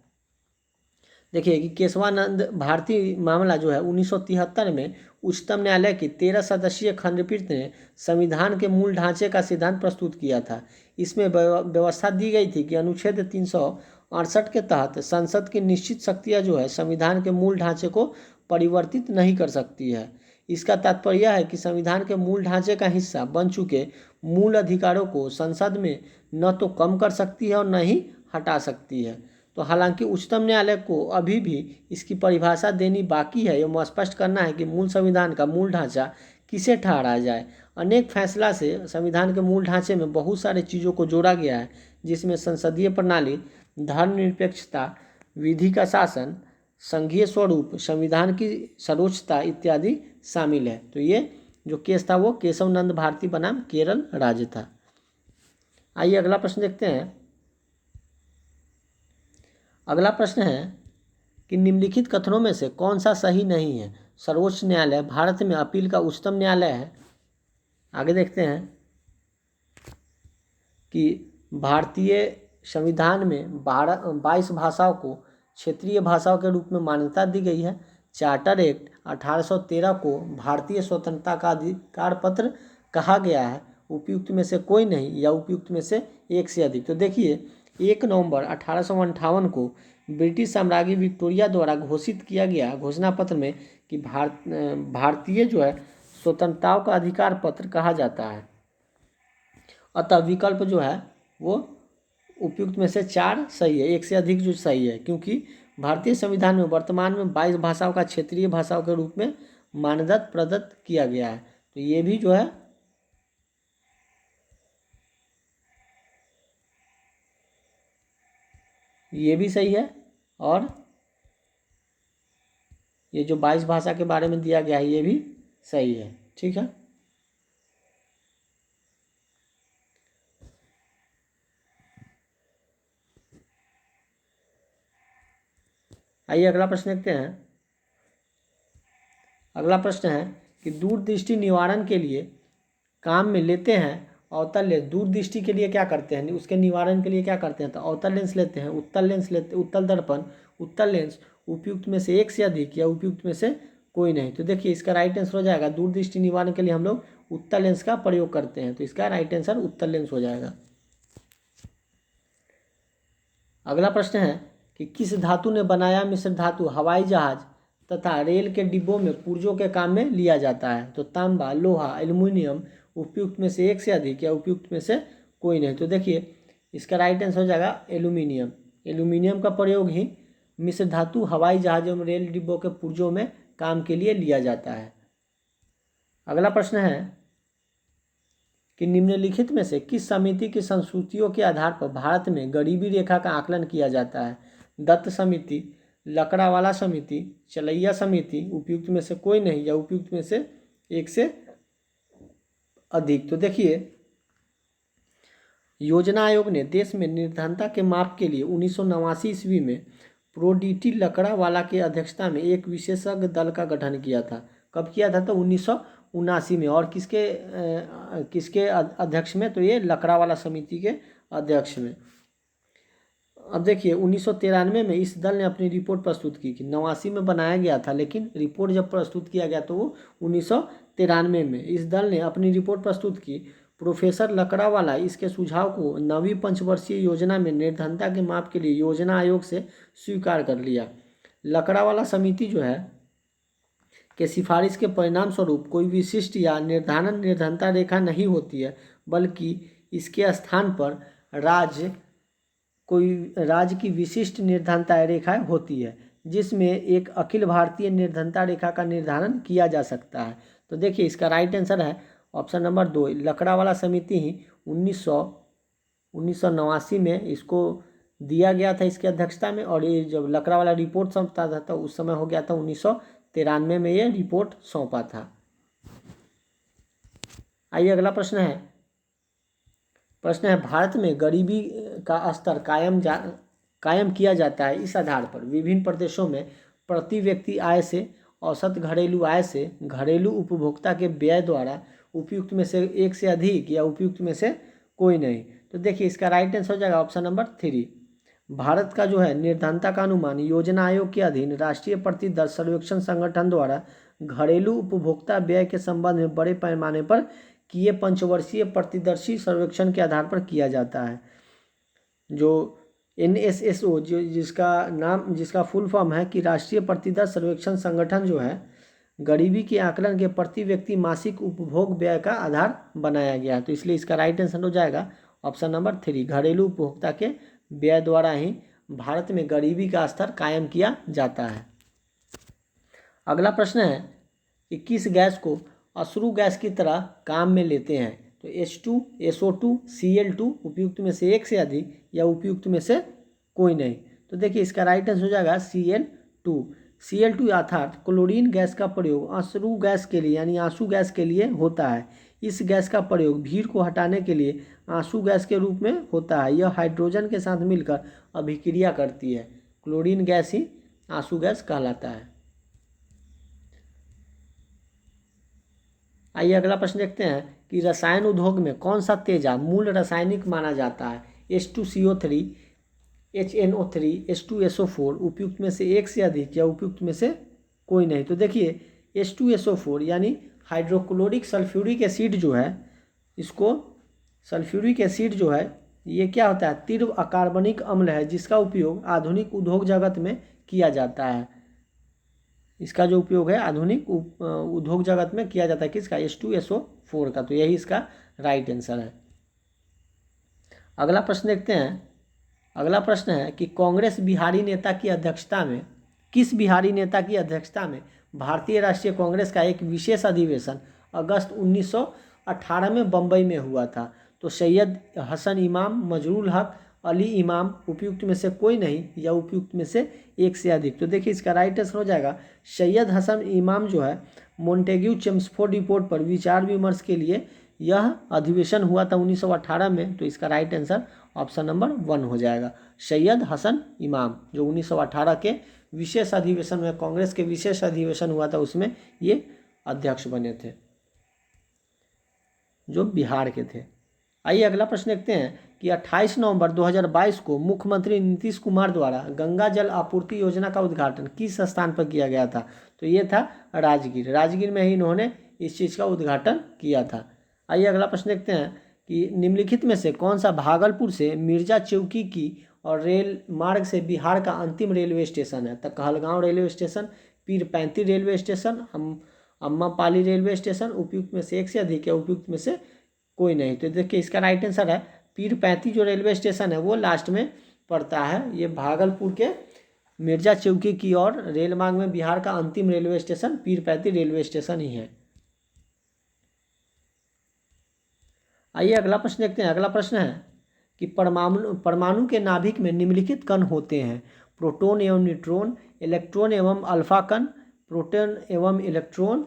देखिए कि केशवानंद भारती मामला जो है 1973 में उच्चतम न्यायालय की 13 सदस्यीय खंडपीठ ने संविधान के मूल ढांचे का सिद्धांत प्रस्तुत किया था। इसमें व्यवस्था दी गई थी कि अनुच्छेद 368 के तहत संसद की निश्चित शक्तियां जो है संविधान के मूल ढांचे को परिवर्तित नहीं कर सकती है। इसका तात्पर्य यह है कि संविधान के मूल ढांचे का हिस्सा बन चुके मूल अधिकारों को संसद में न तो कम कर सकती है और न ही हटा सकती है। तो हालांकि उच्चतम न्यायालय को अभी भी इसकी परिभाषा देनी बाकी है, एवं स्पष्ट करना है कि मूल संविधान का मूल ढांचा किसे ठहराया जाए। अनेक फैसला से संविधान के मूल ढांचे में बहुत सारे चीज़ों को जोड़ा गया है, जिसमें संसदीय प्रणाली, धर्मनिरपेक्षता, विधि का शासन, संघीय स्वरूप, संविधान की सर्वोच्चता इत्यादि शामिल है। तो ये जो केस था वो केशवानंद भारती बनाम केरल राज्य था। आइए अगला प्रश्न देखते हैं। अगला प्रश्न है कि निम्नलिखित कथनों में से कौन सा सही नहीं है? सर्वोच्च न्यायालय भारत में अपील का उच्चतम न्यायालय है। आगे देखते हैं कि भारतीय संविधान में 22 भाषाओं को क्षेत्रीय भाषाओं के रूप में मान्यता दी गई है। चार्टर एक्ट 1813 को भारतीय स्वतंत्रता का अधिकार पत्र कहा गया है। उपयुक्त में से कोई नहीं या उपयुक्त में से एक से अधिक। तो देखिए 1 नवंबर 1858 को ब्रिटिश साम्राज्ञी विक्टोरिया द्वारा घोषित किया गया घोषणा पत्र में कि भारतीय जो है स्वतंत्रताओं का अधिकार पत्र कहा जाता है। अतः विकल्प जो है वो उपयुक्त में से 4 सही है, एक से अधिक जो सही है, क्योंकि भारतीय संविधान में वर्तमान में 22 भाषाओं का क्षेत्रीय भाषाओं के रूप में मान्यता प्रदत्त किया गया है। तो ये भी जो है ये भी सही है, और ये जो 22 भाषा के बारे में दिया गया है ये भी सही है। ठीक है, आइए अगला प्रश्न देखते हैं। अगला प्रश्न है कि दूरदृष्टि निवारण के लिए काम में लेते हैं अवतल लेंस। दूरदृष्टि के लिए क्या करते हैं, उसके निवारण के लिए क्या करते हैं? तो अवतल लेंस लेते हैं, उत्तल लेंस लेते, उत्तल दर्पण, उत्तल लेंस, उपयुक्त में से एक से अधिक या उपयुक्त में से कोई नहीं। तो देखिए इसका राइट आंसर हो जाएगा दूरदृष्टि निवारण के लिए हम लोग उत्तल लेंस का प्रयोग करते हैं। तो इसका राइट आंसर उत्तल लेंस हो जाएगा। अगला प्रश्न है कि किस धातु ने बनाया मिश्र धातु हवाई जहाज तथा रेल के डिब्बों में पुर्जों के काम में लिया जाता है? तो तांबा, लोहा, एल्युमिनियम, उपयुक्त में से एक से अधिक या उपयुक्त में से कोई नहीं। तो देखिए इसका राइट आंसर हो जाएगा एल्युमिनियम। एल्युमिनियम का प्रयोग ही मिश्र धातु हवाई जहाज एवं रेल डिब्बों के पुर्जों में काम के लिए लिया जाता है। अगला प्रश्न है कि निम्नलिखित में से किस समिति की संस्तुतियों के आधार पर भारत में गरीबी रेखा का आकलन किया जाता है? दत्त समिति, लकड़ावाला समिति, चलैया समिति, उपयुक्त में से कोई नहीं या उपयुक्त में से एक से अधिक। तो देखिए, योजना आयोग ने देश में निर्धनता के माप के लिए 1989 ईस्वी में प्रोडीटी लकड़ावाला की अध्यक्षता में एक विशेषज्ञ दल का गठन किया था। कब किया था? तो 1979 में। और किसके अध्यक्ष में? तो ये लकड़ावाला समिति के अध्यक्ष में। अब देखिए, 1993 में इस दल ने अपनी रिपोर्ट प्रस्तुत की कि 89 में बनाया गया था, लेकिन रिपोर्ट जब प्रस्तुत किया गया तो वो 1993 में इस दल ने अपनी रिपोर्ट प्रस्तुत की। प्रोफेसर लकड़ावाला इसके सुझाव को 9वीं पंचवर्षीय योजना में निर्धनता के माप के लिए योजना आयोग से स्वीकार कर लिया। लकड़ावाला समिति जो है के सिफारिश के परिणाम स्वरूप कोई विशिष्ट या निर्धारण निर्धनता रेखा नहीं होती है, बल्कि इसके स्थान पर राज्य की विशिष्ट निर्धनता रेखा होती है, जिसमें एक अखिल भारतीय निर्धनता रेखा का निर्धारण किया जा सकता है। तो देखिए, इसका राइट आंसर है ऑप्शन नंबर 2। लकड़ावाला समिति ही 1989 में इसको दिया गया था इसकी अध्यक्षता में, और ये जब लकड़ावाला रिपोर्ट सौंपता था तो उस समय हो गया था 1993 में ये रिपोर्ट सौंपा था। आइए अगला प्रश्न है भारत में गरीबी का स्तर कायम किया जाता है इस आधार पर विभिन्न प्रदेशों में प्रति व्यक्ति आय से, औसत घरेलू आय से, घरेलू उपभोक्ता के व्यय द्वारा उपयुक्त में से एक से अधिक या उपयुक्त में से कोई नहीं। तो देखिए, इसका राइट आंसर हो जाएगा ऑप्शन नंबर 3। भारत का जो है निर्धनता का अनुमान योजना आयोग के अधीन राष्ट्रीय प्रतिदर सर्वेक्षण संगठन द्वारा घरेलू उपभोक्ता व्यय के संबंध में बड़े पैमाने पर किए पंचवर्षीय प्रतिदर्शी सर्वेक्षण के आधार पर किया जाता है। जो NSSO जिसका फुल फॉर्म है कि राष्ट्रीय प्रतिदर सर्वेक्षण संगठन जो है गरीबी के आकलन के प्रति व्यक्ति मासिक उपभोग व्यय का आधार बनाया गया है। तो इसलिए इसका राइट आंसर हो जाएगा ऑप्शन नंबर 3। घरेलू उपभोक्ता के व्यय द्वारा ही भारत में गरीबी का स्तर कायम किया जाता है। अगला प्रश्न है कि किस गैस को अश्रु गैस की तरह काम में लेते हैं? तो H2, SO2, Cl2 उपयुक्त में से एक से अधिक या उपयुक्त में से कोई नहीं। तो देखिए, इसका राइट आंसर हो जाएगा Cl2। Cl2 अर्थात क्लोरीन गैस का प्रयोग अश्रु गैस के लिए यानी आंसू गैस के लिए होता है। इस गैस का प्रयोग भीड़ को हटाने के लिए आंसू गैस के रूप में होता है। यह हाइड्रोजन के साथ मिलकर अभिक्रिया करती है। क्लोरीन गैस ही आंसू गैस कहलाता है। आइए अगला प्रश्न देखते हैं कि रसायन उद्योग में कौन सा तेजा मूल रासायनिक माना जाता है? H2CO3, HNO3, H2SO4 उपयुक्त में से एक से अधिक या उपयुक्त में से कोई नहीं। तो देखिए, H2SO4 यानी हाइड्रोक्लोरिक सल्फ्यूरिक एसिड जो है, इसको सल्फ्यूरिक एसिड जो है ये क्या होता है? तीव्र अकार्बनिक अम्ल है, जिसका उपयोग आधुनिक उद्योग जगत में किया जाता है। इसका जो उपयोग है आधुनिक उद्योग जगत में किया जाता है। किसका? H2SO4 का। तो यही इसका राइट आंसर है। अगला प्रश्न देखते हैं। अगला प्रश्न है कि कांग्रेस बिहारी नेता की अध्यक्षता में किस बिहारी नेता की अध्यक्षता में भारतीय राष्ट्रीय कांग्रेस का एक विशेष अधिवेशन अगस्त 1918 में बम्बई में हुआ था? तो सैयद हसन इमाम, मजरूल हक, अली इमाम उपयुक्त में से कोई नहीं या उपयुक्त में से एक से अधिक। तो देखिए, इसका राइट आंसर हो जाएगा सैयद हसन इमाम जो है मोंटेग्यू चेम्सफोर्ड रिपोर्ट पर विचार विमर्श के लिए यह अधिवेशन हुआ था 1918 में। तो इसका राइट आंसर ऑप्शन नंबर 1 हो जाएगा। सैयद हसन इमाम जो 1918 के विशेष अधिवेशन में, कांग्रेस के विशेष अधिवेशन हुआ था, उसमें ये अध्यक्ष बने थे, जो बिहार के थे। आइए अगला प्रश्न देखते हैं कि 28 नवंबर 2022 को मुख्यमंत्री नीतीश कुमार द्वारा गंगा जल आपूर्ति योजना का उद्घाटन किस स्थान पर किया गया था? तो ये था राजगीर में ही इन्होंने इस चीज़ का उद्घाटन किया था। आइए अगला प्रश्न देखते हैं कि निम्नलिखित में से कौन सा भागलपुर से मिर्जा चौकी की और रेल मार्ग से बिहार का अंतिम रेलवे स्टेशन है? तो Kahalgaon railway station, Pirpainti railway station, Ammapali railway station उपयुक्त में से एक से अधिक या उपयुक्त में से कोई नहीं। तो देखिए, इसका राइट आंसर है पीरपैंती जो रेलवे स्टेशन है वो लास्ट में पड़ता है। ये भागलपुर के मिर्जा चौकी की और रेल मार्ग में बिहार का अंतिम railway station Pirpainti railway station ही है। आइए अगला प्रश्न देखते हैं। अगला प्रश्न है कि परमाणु के नाभिक में निम्नलिखित कण होते हैं: प्रोटॉन एवं न्यूट्रॉन, इलेक्ट्रॉन एवं अल्फा कण, प्रोटॉन एवं इलेक्ट्रॉन,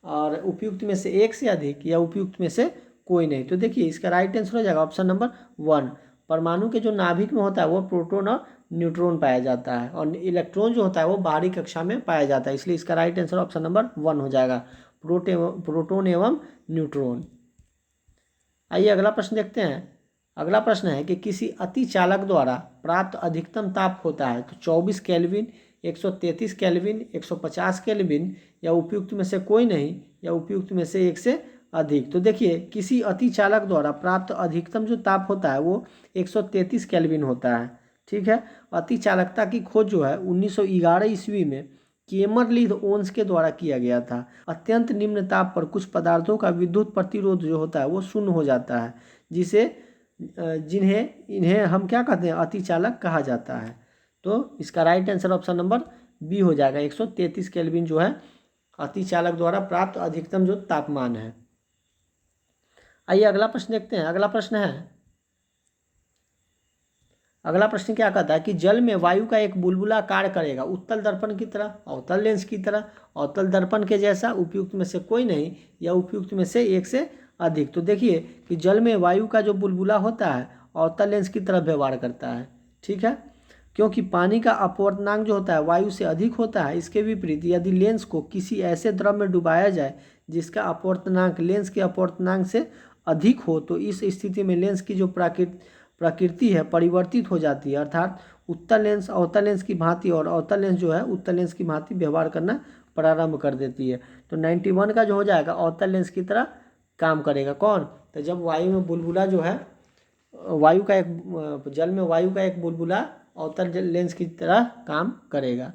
और उपयुक्त में से एक से अधिक या उपयुक्त में से कोई नहीं। तो देखिए इसका राइट आंसर हो जाएगा ऑप्शन नंबर 1। परमाणु के जो नाभिक में होता है वो प्रोटॉन और न्यूट्रॉन पाया जाता है, और इलेक्ट्रॉन जो होता है वो बाहरी कक्षा में पाया जाता है, इसलिए इसका राइट आंसर ऑप्शन नंबर 1 हो जाएगा, प्रोटॉन एवं न्यूट्रॉन। आइए अगला प्रश्न देखते हैं। अगला प्रश्न है कि किसी अति चालक द्वारा प्राप्त अधिकतम ताप होता है तो 24 केल्विन, 133 केल्विन, 150 केल्विन, या उपयुक्त में से कोई नहीं, या उपयुक्त में से एक से अधिक। तो देखिए किसी अति चालक द्वारा प्राप्त अधिकतम जो ताप होता है वो 133 केल्विन होता है। ठीक है। अति चालकता की खोज जो है 1911 ईस्वी में केमरलिन ओन्स के द्वारा किया गया था। अत्यंत निम्न ताप पर कुछ पदार्थों का विद्युत प्रतिरोध जो होता है वो शून्य हो जाता है, जिसे इन्हें हम क्या कहते हैं, अतिचालक कहा जाता है। तो इसका right answer option number b हो जाएगा। 133 केल्विन जो है अतिचालक द्वारा प्राप्त अधिकतम जो तापमान है। आइए अगला प्रश्न देखते हैं। अगला प्रश्न क्या कहता है कि जल में वायु का एक बुलबुला कार्य करेगा उत्तल दर्पण की तरह, अवतल लेंस की तरह, अवतल दर्पण के जैसा, उपयुक्त में से कोई नहीं, या उपयुक्त में से एक से अधिक। तो देखिए कि जल में वायु का जो बुलबुला होता है अवतल लेंस की तरह व्यवहार करता है। ठीक है, क्योंकि पानी का अपवर्तनांक जो होता है वायु से अधिक होता है। इसके विपरीत यदि लेंस को किसी ऐसे द्रव में डुबाया जाए जिसका अपवर्तनांक लेंस के अपवर्तनांक से अधिक हो तो इस स्थिति में लेंस की जो प्रकृति है परिवर्तित हो जाती है, अर्थात उत्तल लेंस अवतल लेंस की भांति और अवतल लेंस जो है उत्तल लेंस की भांति व्यवहार करना प्रारंभ कर देती है। तो 91 का जो हो जाएगा अवतल लेंस की तरह काम करेगा। कौन? तो जब वायु में बुलबुला जो है जल में वायु का एक बुलबुला अवतल लेंस की तरह काम करेगा।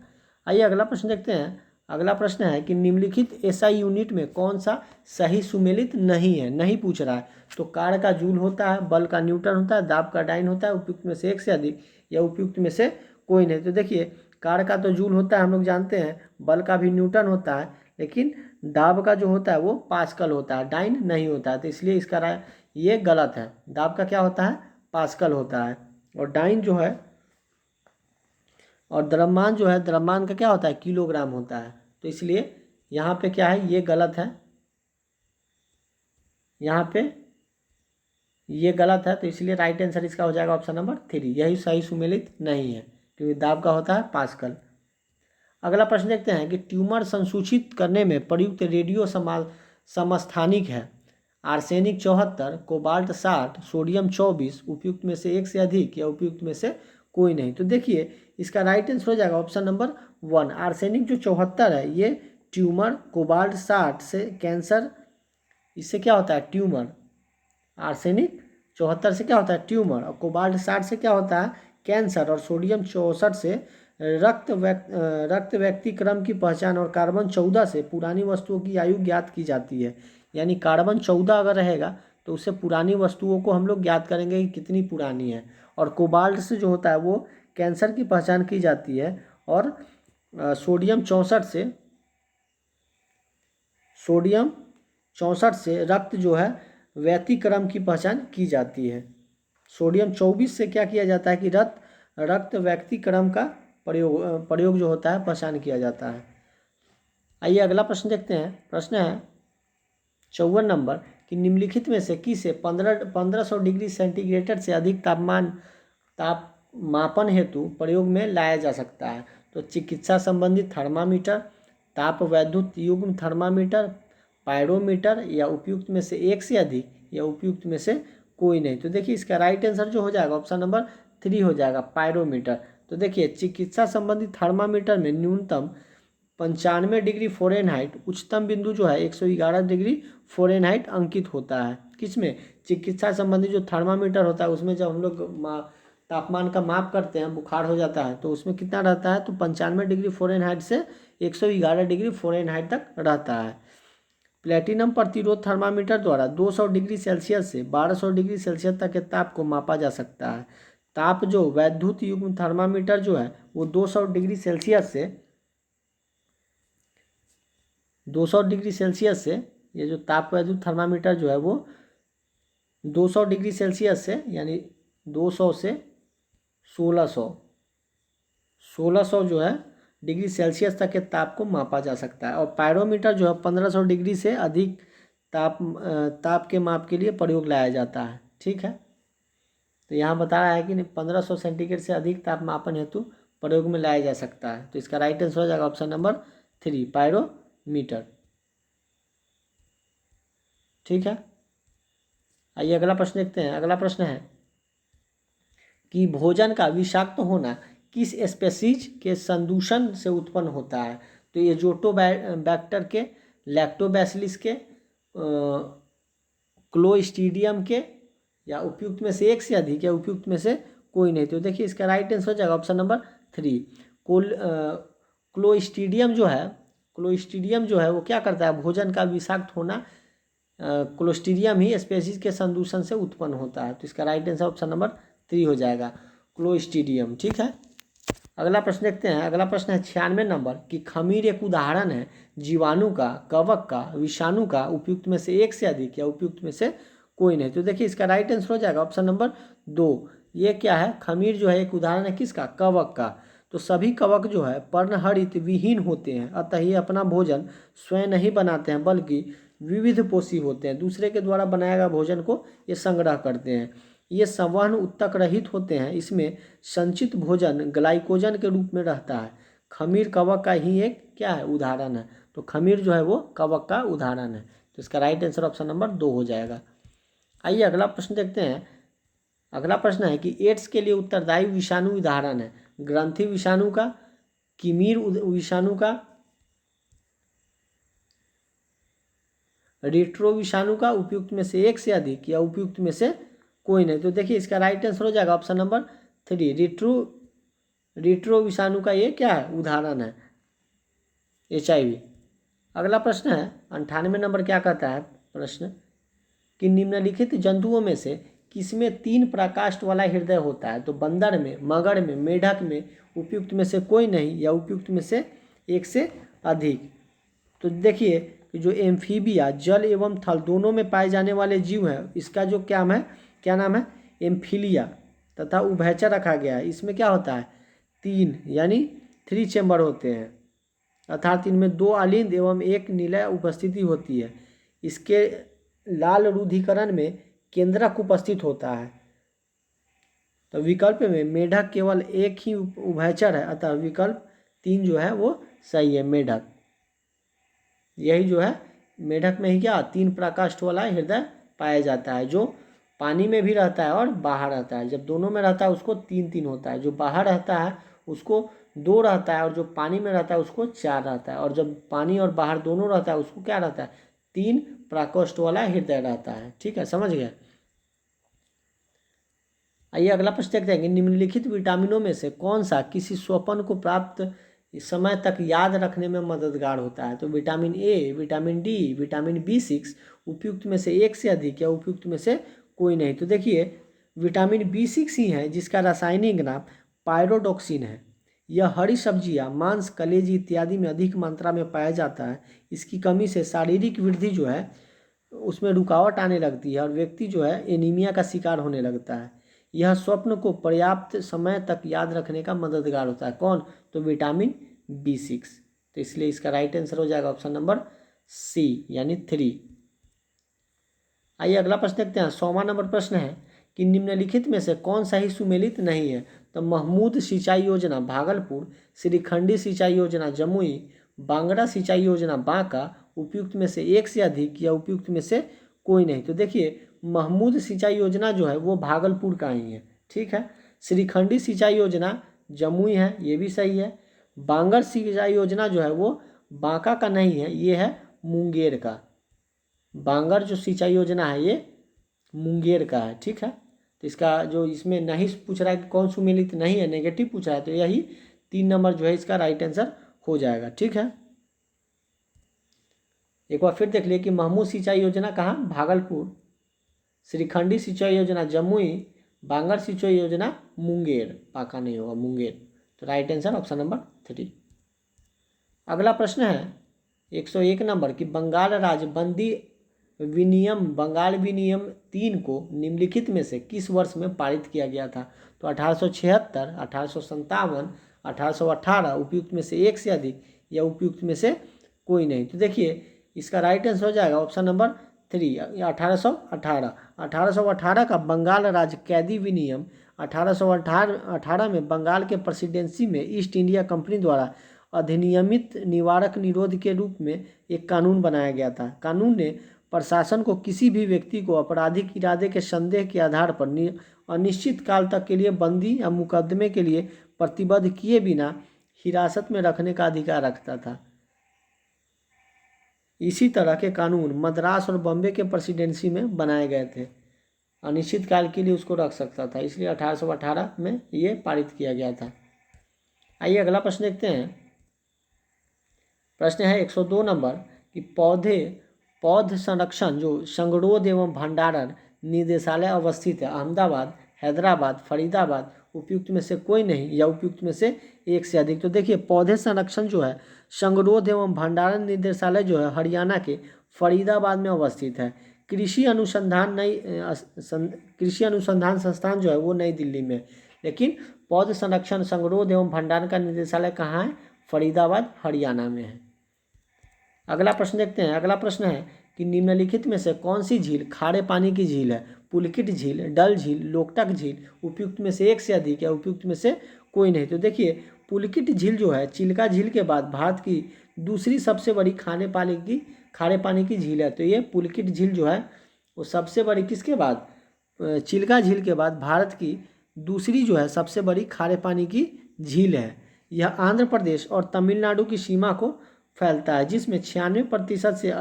आइए अगला प्रश्न देखते हैं। अगला प्रश्न है कि निम्नलिखित एसआई यूनिट में कौन सा सही सुमेलित नहीं है, नहीं पूछ रहा है। तो कार्य का जूल होता है, बल का न्यूटन होता है, दाब का डाइन होता है, उपयुक्त में से एक से अधिक, या उपयुक्त में से कोई नहीं। तो देखिए कार्य का तो जूल होता है, हम लोग जानते हैं, बल का भी न्यूटन होता है, लेकिन दाब का जो होता है वो पास्कल होता है, डाइन नहीं होता है। तो इसलिए इसका ये गलत है। दाब का क्या होता है? पास्कल होता है। और डाइन जो है और द्रव्यमान जो है, द्रव्यमान का क्या होता है? किलोग्राम होता है। तो इसलिए यहाँ पे क्या है, ये गलत है, यहाँ पे ये गलत है। तो इसलिए राइट आंसर इसका हो जाएगा ऑप्शन नंबर 3, यही सही सुमेलित नहीं है, क्योंकि दाब का होता है पास्कल। अगला प्रश्न देखते हैं कि ट्यूमर संसूचित करने में प्रयुक्त रेडियो समस्थानिक है: आर्सेनिक 74, कोबाल्ट 60, सोडियम 24, उपयुक्त में से एक से अधिक, या उपयुक्त में से कोई नहीं। तो देखिए इसका राइट आंसर हो जाएगा ऑप्शन नंबर 1। आर्सेनिक जो 74 है ये ट्यूमर, कोबाल्ट 60 से कैंसर, इससे क्या होता है? ट्यूमर। आर्सेनिक 74 से क्या होता है? ट्यूमर। और कोबाल्ट 60 से क्या होता है? कैंसर। और सोडियम 64 से रक्त व्यक्तिक्रम की पहचान, और कार्बन 14 से पुरानी वस्तुओं की आयु ज्ञात की जाती है। यानी कार्बन 14 अगर रहेगा तो उससे पुरानी वस्तुओं को हम लोग ज्ञात करेंगे कि कितनी पुरानी है। और कोबाल्ट से जो होता है वो कैंसर की पहचान की जाती है। और सोडियम 64 से रक्त जो है व्यतिक्रम की पहचान की जाती है। सोडियम 24 से क्या किया जाता है कि रक्त व्यतिक्रम का प्रयोग जो होता है पहचान किया जाता है। आइए अगला प्रश्न देखते हैं। प्रश्न है 54 नंबर कि निम्नलिखित में से किसे 1500 डिग्री सेंटीग्रेड से अधिक ताप मापन हेतु प्रयोग में लाया जा सकता है। तो चिकित्सा संबंधी थर्मामीटर, ताप वैद्युत युग्म थर्मामीटर, पायरोमीटर, या उपयुक्त में से एक से अधिक, या उपयुक्त में से कोई नहीं। तो देखिए इसका राइट आंसर जो हो जाएगा ऑप्शन नंबर 3 हो जाएगा, पायरोमीटर। तो देखिए चिकित्सा संबंधी थर्मामीटर में न्यूनतम 95 डिग्री फ़ारेनहाइट, उच्चतम बिंदु जो है 111 डिग्री फ़ारेनहाइट अंकित होता है। किसमें? चिकित्सा संबंधी जो थर्मामीटर होता है उसमें जब हम लोग तापमान का माप करते हैं, बुखार हो जाता है तो उसमें कितना रहता है? तो 95 डिग्री फ़ारेनहाइट से 111 डिग्री फ़ारेनहाइट तक रहता है। प्लेटिनम प्रतिरोध थर्मामीटर द्वारा 200 डिग्री सेल्सियस से 1200 डिग्री सेल्सियस तक के ताप को मापा जा सकता है। ताप जो वैद्युत युग्म थर्मामीटर जो है वो 200 डिग्री सेल्सियस से ये जो ताप वैद्युत थर्मामीटर जो है वो 200 डिग्री सेल्सियस से, यानी 200 से 1600, 1600 जो है डिग्री सेल्सियस तक के ताप को मापा जा सकता है। और पायरोमीटर जो है 1500 डिग्री से अधिक ताप के माप के लिए प्रयोग लाया जाता है। ठीक है, तो यहाँ बता रहा है कि 1500 सेंटीग्रेड से अधिक तापमापन हेतु प्रयोग में लाया जा सकता है। तो इसका राइट आंसर हो जाएगा ऑप्शन नंबर 3, पायरोमीटर। ठीक है, आइए अगला प्रश्न देखते हैं। अगला प्रश्न है कि भोजन का विषाक्त होना किस स्पेसीज के संदूषण से उत्पन्न होता है। तो ये एजोटोबैक्टर के, लैक्टोबैसिलस के, क्लोस्ट्रीडियम के, या उपयुक्त में से एक से अधिक, या उपयुक्त में से कोई नहीं। तो देखिए इसका राइट आंसर हो जाएगा ऑप्शन नंबर 3, क्लोस्ट्रीडियम जो है, क्लोस्ट्रीडियम जो है वो क्या करता है, भोजन का विषाक्त होना क्लोस्ट्रीडियम ही स्पेसीज के संदूषण से उत्पन्न होता है। तो इसका राइट आंसर ऑप्शन नंबर 3 हो जाएगा, क्लोस्ट्रीडियम। ठीक है, अगला प्रश्न देखते हैं। अगला प्रश्न है 96 नंबर कि खमीर एक उदाहरण है जीवाणु का, कवक का, विषाणु का, उपयुक्त में से एक से अधिक, या उपयुक्त में से कोई नहीं। तो देखिए इसका राइट आंसर हो जाएगा ऑप्शन नंबर 2। ये क्या है, खमीर जो है एक उदाहरण है किसका, कवक का। तो सभी कवक जो है पर्णहरित विहीन होते हैं, अतः ये अपना भोजन स्वयं नहीं बनाते हैं बल्कि विविध पोषी होते हैं, दूसरे के द्वारा बनाया गया भोजन को ये संग्रह करते हैं। ये संवहन उत्तक रहित होते हैं, इसमें संचित भोजन ग्लाइकोजन के रूप में रहता है। खमीर कवक का ही एक क्या है, उदाहरण है। तो खमीर जो है वो कवक का उदाहरण है। तो इसका राइट आंसर ऑप्शन नंबर 2 हो जाएगा। आइए अगला प्रश्न देखते हैं। अगला प्रश्न है कि एड्स के लिए उत्तरदायी विषाणु उदाहरण है ग्रंथि विषाणु का, किमीर विषाणु का, रेट्रो विषाणु का, उपयुक्त में से एक से अधिक, या उपयुक्त में से कोई नहीं। तो देखिए इसका राइट आंसर हो जाएगा ऑप्शन नंबर 3, रेट्रो विषाणु का ये क्या है, उदाहरण है, HIV। अगला प्रश्न है 98 नंबर, क्या कहता है प्रश्न कि निम्नलिखित जंतुओं में से किसमें 3 प्रकाष्ठ वाला हृदय होता है। तो बंदर में, मगर में, मेढक में, उपयुक्त में से कोई नहीं, या उपयुक्त में से एक से अधिक। तो देखिए कि जो एम्फीबिया जल एवं थल दोनों में पाए जाने वाले जीव है, इसका जो क्या नाम है, एम्फीलिया तथा उभयचर रखा गया है। इसमें क्या होता है, 3 यानी 3 चेंबर होते हैं, अर्थात इनमें 2 अलिंद एवं 1 निलय उपस्थिति होती है। इसके लाल रुधिकरण में केंद्रक उपस्थित होता है। तो विकल्प में मेढक केवल एक ही उभयचर है, अतः विकल्प 3 जो है वो सही है, मेढक। यही जो है मेढक में ही क्या 3 प्रकाष्ठ वाला हृदय पाया जाता है, जो पानी में भी रहता है और बाहर रहता है। जब दोनों में रहता है उसको 3 होता है, जो बाहर रहता है उसको 2 रहता है, और जो पानी में रहता है उसको 4 रहता है। और जब पानी और बाहर दोनों रहता है उसको क्या रहता है, 3 प्रकोष्ठ वाला हृदय रहता है। ठीक है, समझ गए। आइए अगला प्रश्न देखते हैं। निम्नलिखित विटामिनों में से कौन सा किसी स्वप्न को प्राप्त समय तक याद रखने में मददगार होता है। तो vitamin A, vitamin D, vitamin B6, उपयुक्त में से एक से अधिक, या उपयुक्त में से कोई नहीं। तो देखिए विटामिन B6 ही है जिसका रासायनिक नाम पायरोडॉक्सिन है। यह हरी सब्जियां, मांस, कलेजी इत्यादि में अधिक मात्रा में पाया जाता है। इसकी कमी से शारीरिक वृद्धि जो है उसमें रुकावट आने लगती है, और व्यक्ति जो है एनीमिया का शिकार होने लगता है। यह स्वप्न को पर्याप्त समय तक याद रखने का मददगार होता है। कौन, तो विटामिन B6। तो इसलिए इसका राइट आंसर हो जाएगा ऑप्शन नंबर C यानी 3। आइए अगला प्रश्न देखते हैं। 100वां नंबर प्रश्न है कि निम्नलिखित में से कौन सा ही सुमेलित नहीं है। तो महमूद सिंचाई योजना भागलपुर, श्रीखंडी सिंचाई योजना जमुई, बांगड़ा सिंचाई योजना बांका, उपयुक्त में से एक से अधिक, या उपयुक्त में से कोई नहीं। तो देखिए महमूद सिंचाई योजना जो है वो भागलपुर का ही है। ठीक है, श्रीखंडी सिंचाई योजना जमुई है, ये भी सही है। बांगड़ सिंचाई योजना जो है वो बांका का नहीं है, ये है मुंगेर का। बांगड़ जो सिंचाई योजना है ये मुंगेर का है। ठीक है, तो इसका जो इसमें नहीं पूछ रहा है कि कौन सुमेलित नहीं है, नेगेटिव पूछ रहा है, तो यही 3 नंबर जो है इसका राइट आंसर हो जाएगा। ठीक है, एक बार फिर देख लिए कि महमूद सिंचाई योजना कहाँ, भागलपुर, श्रीखंडी सिंचाई योजना जमुई, बांगड़ सिंचाई योजना मुंगेर, पाका नहीं होगा, मुंगेर। तो राइट आंसर ऑप्शन नंबर 3। अगला प्रश्न है 101 नंबर कि बंगाल राज्य बंदी विनियम बंगाल विनियम 3 को निम्नलिखित में से किस वर्ष में पारित किया गया था? तो 1876, 1857, 1818, उपयुक्त में से एक से अधिक या उपयुक्त में से कोई नहीं। तो देखिए इसका राइट आंसर हो जाएगा ऑप्शन नंबर 3, 1818। 1818 का बंगाल राज्य कैदी विनियम 1818 में बंगाल के प्रेसिडेंसी में ईस्ट इंडिया कंपनी द्वारा अधिनियमित निवारक निरोध के रूप में एक कानून बनाया गया था। कानून ने प्रशासन को किसी भी व्यक्ति को आपराधिक इरादे के संदेह के आधार पर अनिश्चित काल तक के लिए बंदी या मुकदमे के लिए प्रतिबद्ध किए बिना हिरासत में रखने का अधिकार रखता था। इसी तरह के कानून मद्रास और बॉम्बे के प्रेसिडेंसी में बनाए गए थे। अनिश्चित काल के लिए उसको रख सकता था, इसलिए 1818 में ये पारित किया गया था। आइए अगला प्रश्न देखते हैं। प्रश्न है 102 नंबर कि पौध संरक्षण जो संगरोध एवं भंडारण निदेशालय अवस्थित है अहमदाबाद, हैदराबाद, फरीदाबाद, उपयुक्त में से कोई नहीं या उपयुक्त में से एक से अधिक। तो देखिए पौधे संरक्षण जो है संगरोध एवं भंडारण निदेशालय जो है हरियाणा के फरीदाबाद में अवस्थित है। कृषि अनुसंधान संस्थान जो है वो नई दिल्ली में, लेकिन पौध संरक्षण संगरोध एवं भंडारण का निदेशालय कहाँ है? फरीदाबाद, हरियाणा में है। अगला प्रश्न देखते हैं। अगला प्रश्न है कि निम्नलिखित में से कौन सी झील खारे पानी की झील है? पुलकित झील, डल झील, लोकटक झील, उपयुक्त में से एक से अधिक या उपयुक्त में से कोई नहीं। तो देखिए पुलकित झील जो है चिल्का झील के बाद भारत की दूसरी सबसे बड़ी खारे पानी की झील है। तो ये पुलकित झील जो है वो सबसे बड़ी किसके बाद? चिल्का झील के बाद भारत की दूसरी जो है सबसे बड़ी खारे पानी की झील है। यह आंध्र प्रदेश और तमिलनाडु की सीमा को फैलता है, जिसमें 96% से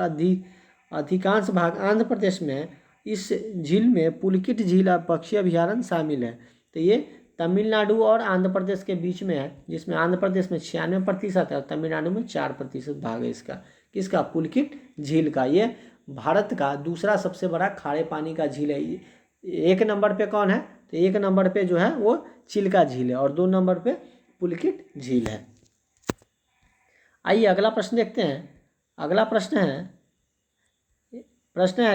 अधिकांश भाग आंध्र प्रदेश में है। इस झील में पुलकित झील पक्षी अभयारण्य शामिल है। तो ये तमिलनाडु और आंध्र प्रदेश के बीच में है, जिसमें आंध्र प्रदेश में 96% है और तमिलनाडु में 4% भाग है इसका किसका? पुलकित झील का। ये भारत का दूसरा सबसे बड़ा खारे पानी का झील है। एक नंबर पे कौन है? तो एक नंबर पे जो है वो चिल्का झील है और 2 नंबर पे पुलकित झील है। आइए अगला प्रश्न देखते हैं। अगला प्रश्न है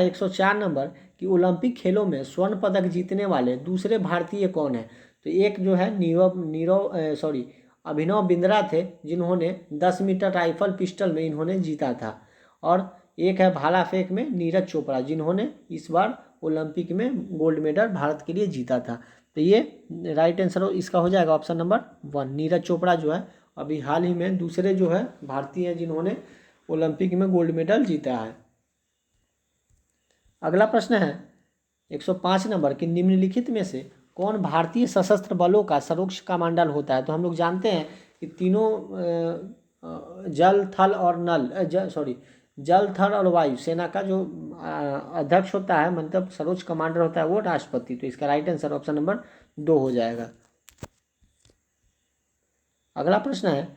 104 नंबर कि ओलंपिक खेलों में स्वर्ण पदक जीतने वाले दूसरे भारतीय कौन है? तो एक जो है अभिनव बिंद्रा थे, जिन्होंने 10 मीटर राइफल पिस्टल में इन्होंने जीता था, और एक है भाला फेंक में नीरज चोपड़ा, जिन्होंने इस बार ओलंपिक में गोल्ड मेडल भारत के लिए जीता था। तो ये राइट आंसर इसका हो जाएगा ऑप्शन नंबर 1। नीरज चोपड़ा जो है अभी हाल ही में दूसरे जो है भारतीय हैं जिन्होंने ओलंपिक में गोल्ड मेडल जीता है। अगला प्रश्न है 105 नंबर कि निम्नलिखित में से कौन भारतीय सशस्त्र बलों का सर्वोच्च कमांडर होता है? तो हम लोग जानते हैं कि तीनों जल थल और वायु सेना का जो अध्यक्ष होता है, मतलब सर्वोच्च कमांडर होता है, वो राष्ट्रपति। तो इसका राइट आंसर ऑप्शन नंबर 2 हो जाएगा। अगला प्रश्न है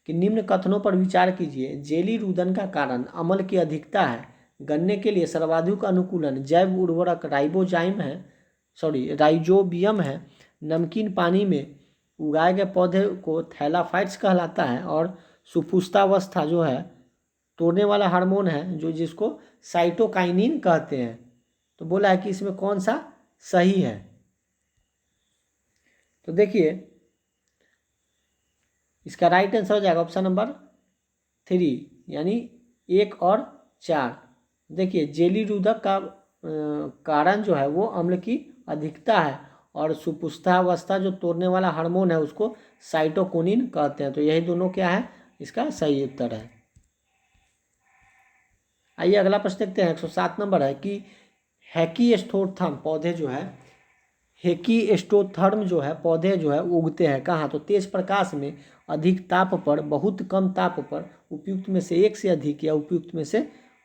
कि निम्न कथनों पर विचार कीजिए। जेली रुदन का कारण अम्ल की अधिकता है। गन्ने के लिए सर्वाधिक अनुकूलन जैव उर्वरक राइजोबियम है। नमकीन पानी में उगाए गए पौधे को थैलाफाइट्स कहलाता है, और सुपुष्टावस्था जो है तोड़ने वाला हार्मोन है जो जिसको साइटोकाइनिन कहते हैं। तो बोला है कि इसमें कौन सा सही है? तो देखिए इसका राइट आंसर हो जाएगा ऑप्शन नंबर 3, यानी 1 और 4। देखिए जेली रुदक का कारण जो है वो अम्ल की अधिकता है, और सुपुष्टावस्था जो तोड़ने वाला हार्मोन है उसको साइटोकिनिन कहते हैं। तो यही दोनों क्या है? इसका सही उत्तर है। आइए अगला प्रश्न देखते हैं। 107 नंबर है कि हेकिस्टोथर्म पौधे जो है हेकिस्टोथर्म जो है पौधे जो है उगते हैं कहाँ? तो तेज प्रकाश में, अधिक ताप पर, बहुत कम ताप पर, उपयुक्त में से एक से अधिक या उपयुक्त में से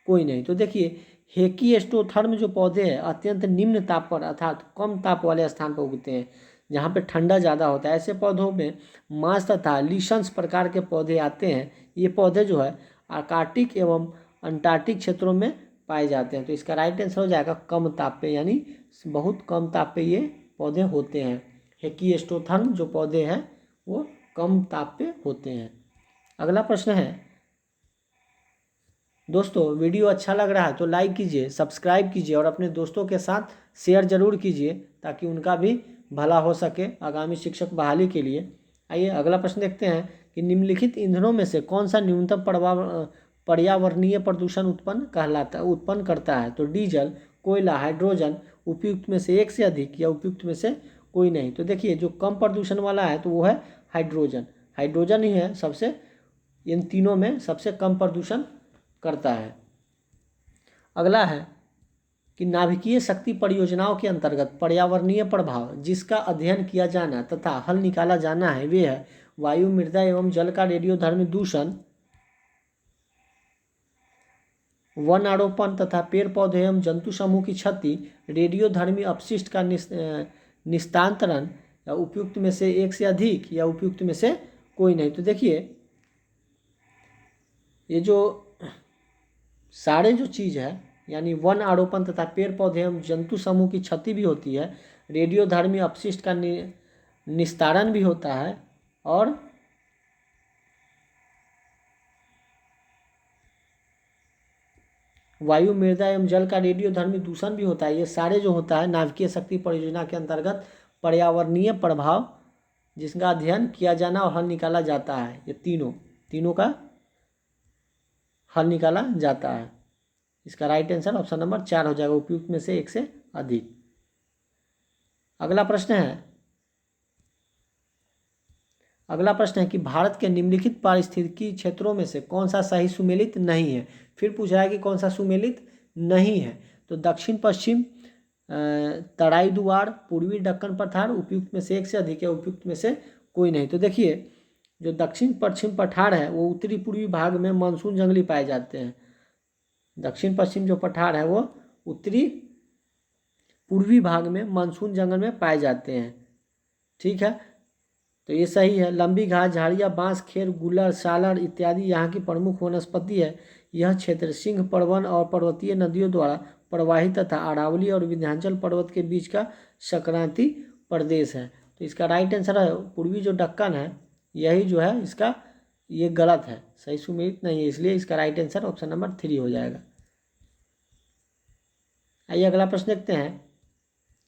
कोई नहीं। तो देखिए हेकिस्टोथर्म जो पौधे हैं अत्यंत निम्न ताप पर अर्थात कम ताप वाले स्थान पर उगते हैं, जहाँ पे ठंडा ज़्यादा होता है। ऐसे पौधों में मांस तथा लिशंस प्रकार के पौधे आते हैं। ये पौधे जो है आर्कटिक एवं अंटार्कटिक क्षेत्रों में पाए जाते हैं। तो इसका राइट आंसर हो जाएगा कम ताप पे, यानी बहुत कम ताप पे ये पौधे होते हैं। हेकिस्टोथर्म जो पौधे हैं वो कम ताप पे होते हैं। अगला प्रश्न है दोस्तों वीडियो अच्छा लग रहा है तो लाइक कीजिए, सब्सक्राइब कीजिए और अपने दोस्तों के साथ शेयर जरूर कीजिए ताकि उनका भी भला हो सके आगामी शिक्षक बहाली के लिए। आइए अगला प्रश्न देखते हैं कि निम्नलिखित ईंधनों में से कौन सा न्यूनतम पर्यावरणीय प्रदूषण उत्पन्न करता है। तो डीजल, कोयला, हाइड्रोजन, उपयुक्त में से एक से अधिक या उपयुक्त में से कोई नहीं। तो देखिए जो कम प्रदूषण वाला है तो वो है हाइड्रोजन। हाइड्रोजन ही है सबसे, इन तीनों में सबसे कम प्रदूषण करता है। अगला है कि नाभिकीय शक्ति परियोजनाओं के अंतर्गत पर्यावरणीय प्रभाव जिसका अध्ययन किया जाना तथा हल निकाला जाना है वे है वायु, मृदा एवं जल का रेडियोधर्मी दूषण, वन आरोपण तथा पेड़ पौधे एवं जंतु समूह की क्षति, रेडियोधर्मी अपशिष्ट का निस्तांतरण, या उपयुक्त में से एक से अधिक या उपयुक्त में से कोई नहीं। तो देखिए ये जो सारे जो चीज़ है यानी वन आरोपण तथा पेड़ पौधे एवं जंतु समूह की क्षति भी होती है, रेडियोधर्मी अपशिष्ट का निस्तारण भी होता है और वायु, मृदा एवं जल का रेडियोधर्मी दूषण भी होता है। ये सारे जो होता है नाभिकीय शक्ति परियोजना के अंतर्गत पर्यावरणीय प्रभाव जिसका अध्ययन किया जाना और हल निकाला जाता है, ये तीनों का हल निकाला जाता है। इसका राइट आंसर ऑप्शन नंबर 4 हो जाएगा, उपयुक्त में से एक से अधिक। अगला प्रश्न है कि भारत के निम्नलिखित पारिस्थितिकी क्षेत्रों में से कौन सा सही सुमेलित नहीं है। फिर पूछा है कि कौन सा सुमेलित नहीं है। तो दक्षिण पश्चिम तराई दुआर, पूर्वी दक्कन पठार, उपयुक्त में से एक से अधिक या उपयुक्त में से कोई नहीं। तो देखिए जो दक्षिण पश्चिम पठार है वो उत्तरी पूर्वी भाग में मानसून जंगली पाए जाते हैं। दक्षिण पश्चिम जो पठार है वो उत्तरी पूर्वी भाग में मानसून जंगल में पाए जाते हैं। ठीक है, तो ये सही है। लंबी घास, झाड़ियाँ, बांस, खेर, गुलर, सालर इत्यादि यहाँ की प्रमुख वनस्पति है। यह क्षेत्र सिंह पर्वन और पर्वतीय नदियों द्वारा प्रवाहित तथा अरावली और विंध्याचल पर्वत के बीच का संक्रांति प्रदेश है। तो इसका राइट आंसर है पूर्वी जो दक्कन है, यही जो है इसका ये गलत है, सही सुमेलित नहीं है, इसलिए इसका राइट आंसर ऑप्शन नंबर 3 हो जाएगा। आइए अगला प्रश्न देखते हैं।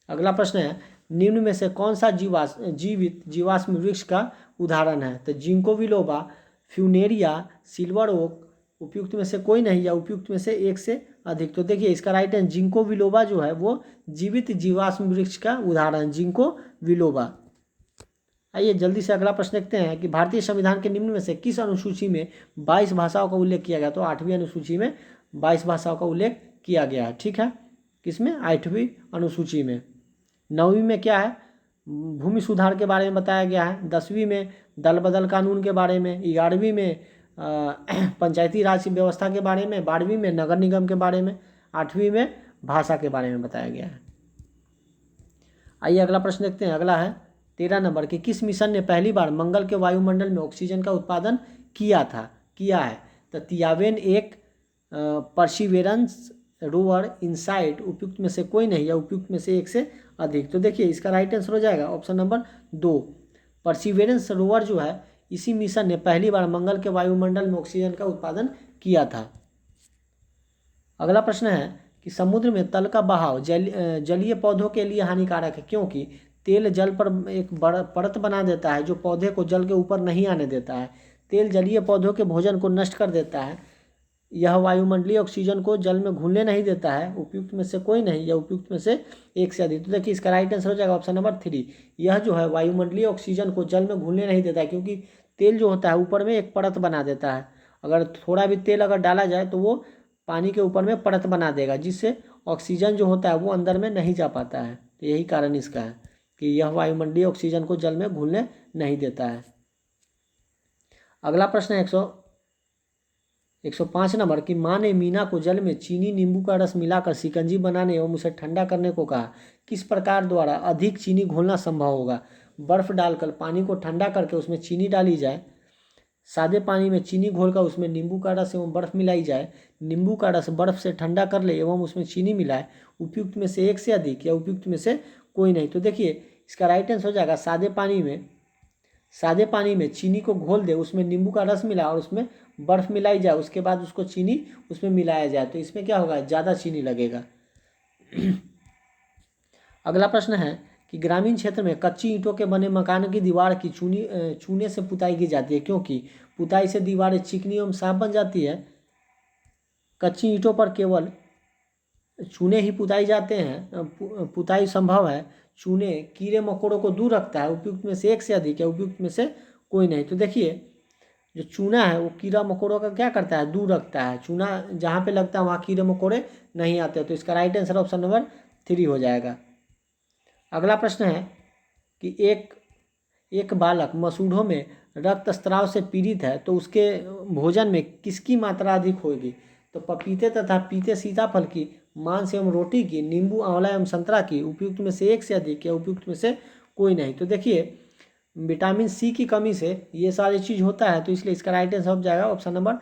अगला प्रश्न है निम्न में से कौन सा जीवित जीवाश्म वृक्ष का उदाहरण है। तो ginkgo biloba, funaria, silver oak, उपयुक्त में से कोई नहीं या उपयुक्त में से एक से अधिक। तो देखिए इसका राइट आंसर जिंको बिलोबा जो है वो जीवित जीवाश्म वृक्ष का उदाहरण जिंको बिलोबा। आइए जल्दी से अगला प्रश्न देखते हैं कि भारतीय संविधान के निम्न में से किस अनुसूची में 22 भाषाओं का उल्लेख किया गया। तो 8वीं अनुसूची में 22 भाषाओं का उल्लेख किया गया है। ठीक है, किसमें? 8वीं अनुसूची में। 9वीं में क्या है? भूमि सुधार के बारे में बताया गया है। 10वीं में दल बदल कानून के बारे में। 11वीं में पंचायती राज की व्यवस्था के बारे में। 12वीं में नगर निगम के बारे में। 8वीं में भाषा के बारे में बताया गया है। आइए अगला प्रश्न देखते हैं। अगला है 13 नंबर कि किस मिशन ने पहली बार मंगल के वायुमंडल में ऑक्सीजन का उत्पादन किया है। तो तियावेन एक, परसिवेरेंस रोवर, इनसाइट, उपयुक्त में से कोई नहीं या उपयुक्त में से एक से अधिक। तो देखिए इसका राइट आंसर हो जाएगा ऑप्शन नंबर 2। परसिवेरेंस रोवर जो है इसी मिशन ने पहली बार मंगल के वायुमंडल में ऑक्सीजन का उत्पादन किया था। अगला प्रश्न है कि समुद्र में तल का बहाव जलीय पौधों के लिए हानिकारक है क्योंकि तेल जल पर एक परत बना देता है जो पौधे को जल के ऊपर नहीं आने देता है। तेल जलीय पौधों के भोजन को नष्ट कर देता है। यह वायुमंडलीय ऑक्सीजन को जल में घुलने नहीं देता है। उपयुक्त में से कोई नहीं या उपयुक्त में से एक से अधिक। तो देखिए इसका राइट आंसर हो जाएगा ऑप्शन नंबर 3। यह जो है वायुमंडलीय ऑक्सीजन को जल में घुलने नहीं देता है क्योंकि तेल जो होता है ऊपर में एक परत बना देता है। अगर थोड़ा भी तेल अगर डाला जाए तो वो पानी के ऊपर में परत बना देगा जिससे ऑक्सीजन जो होता है वो अंदर में नहीं जा पाता है। तो यही कारण इसका है कि यह वायुमंडलीय ऑक्सीजन को जल में घुलने नहीं देता है। अगला प्रश्न है 105 नंबर कि माँ ने मीना को जल में चीनी नींबू का रस मिलाकर शिकंजी बनाने एवं उसे ठंडा करने को कहा। किस प्रकार द्वारा अधिक चीनी घोलना संभव होगा। बर्फ़ डालकर पानी को ठंडा करके उसमें चीनी डाली जाए, सादे पानी में चीनी घोलकर उसमें नींबू का रस एवं बर्फ़ मिलाई जाए, नींबू का रस बर्फ़ से ठंडा कर ले एवं उसमें चीनी मिलाए, उपयुक्त में से एक से अधिक या उपयुक्त में से कोई नहीं। तो देखिए इसका राइट आंसर हो जाएगा सादे पानी में चीनी को घोल दे, उसमें नींबू का रस मिला और उसमें बर्फ़ मिलाई जाए, उसके बाद उसको चीनी उसमें मिलाया जाए, तो इसमें क्या होगा, ज़्यादा चीनी लगेगा। अगला प्रश्न है कि ग्रामीण क्षेत्र में कच्ची ईंटों के बने मकान की दीवार की चूने से पुताई की जाती है, क्योंकि पुताई से दीवारें चिकनी एवं साफ बन जाती है। कच्ची ईंटों पर केवल चूने ही पुताई जाते हैं, पुताई संभव है। चूने कीड़े मकोड़ों को दूर रखता है, उपयुक्त में से एक से अधिक है, उपयुक्त में से कोई नहीं। तो देखिए, जो चूना है वो कीड़ा मकोड़ों का क्या करता है, दूर रखता है। चूना जहाँ पे लगता है वहाँ कीड़े मकोड़े नहीं आते, तो इसका राइट आंसर ऑप्शन नंबर 3 हो जाएगा। अगला प्रश्न है कि एक बालक मसूड़ों में रक्तस्राव से पीड़ित है, तो उसके भोजन में किसकी मात्रा अधिक होगी। तो पपीते तथा पीते सीताफल की, मांस एवं रोटी की, नींबू आंवला एवं संतरा की, उपयुक्त में से एक से अधिक या उपयुक्त में से कोई नहीं। तो देखिए, विटामिन सी की कमी से ये सारी चीज़ होता है, तो इसलिए इसका राइट आंसर हो जाएगा ऑप्शन नंबर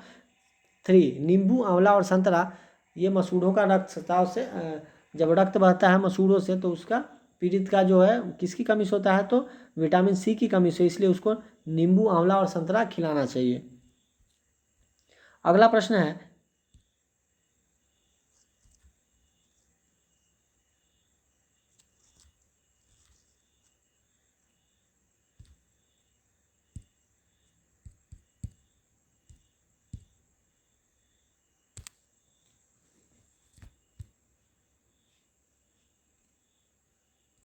3। नींबू आंवला और संतरा ये मसूड़ों का रक्तस्राव से जब रक्त बहता है मसूड़ों से, तो उसका पीड़ित का जो है किसकी कमी से होता है, तो विटामिन सी की कमी से, इसलिए उसको नींबू आंवला और संतरा खिलाना चाहिए। अगला प्रश्न है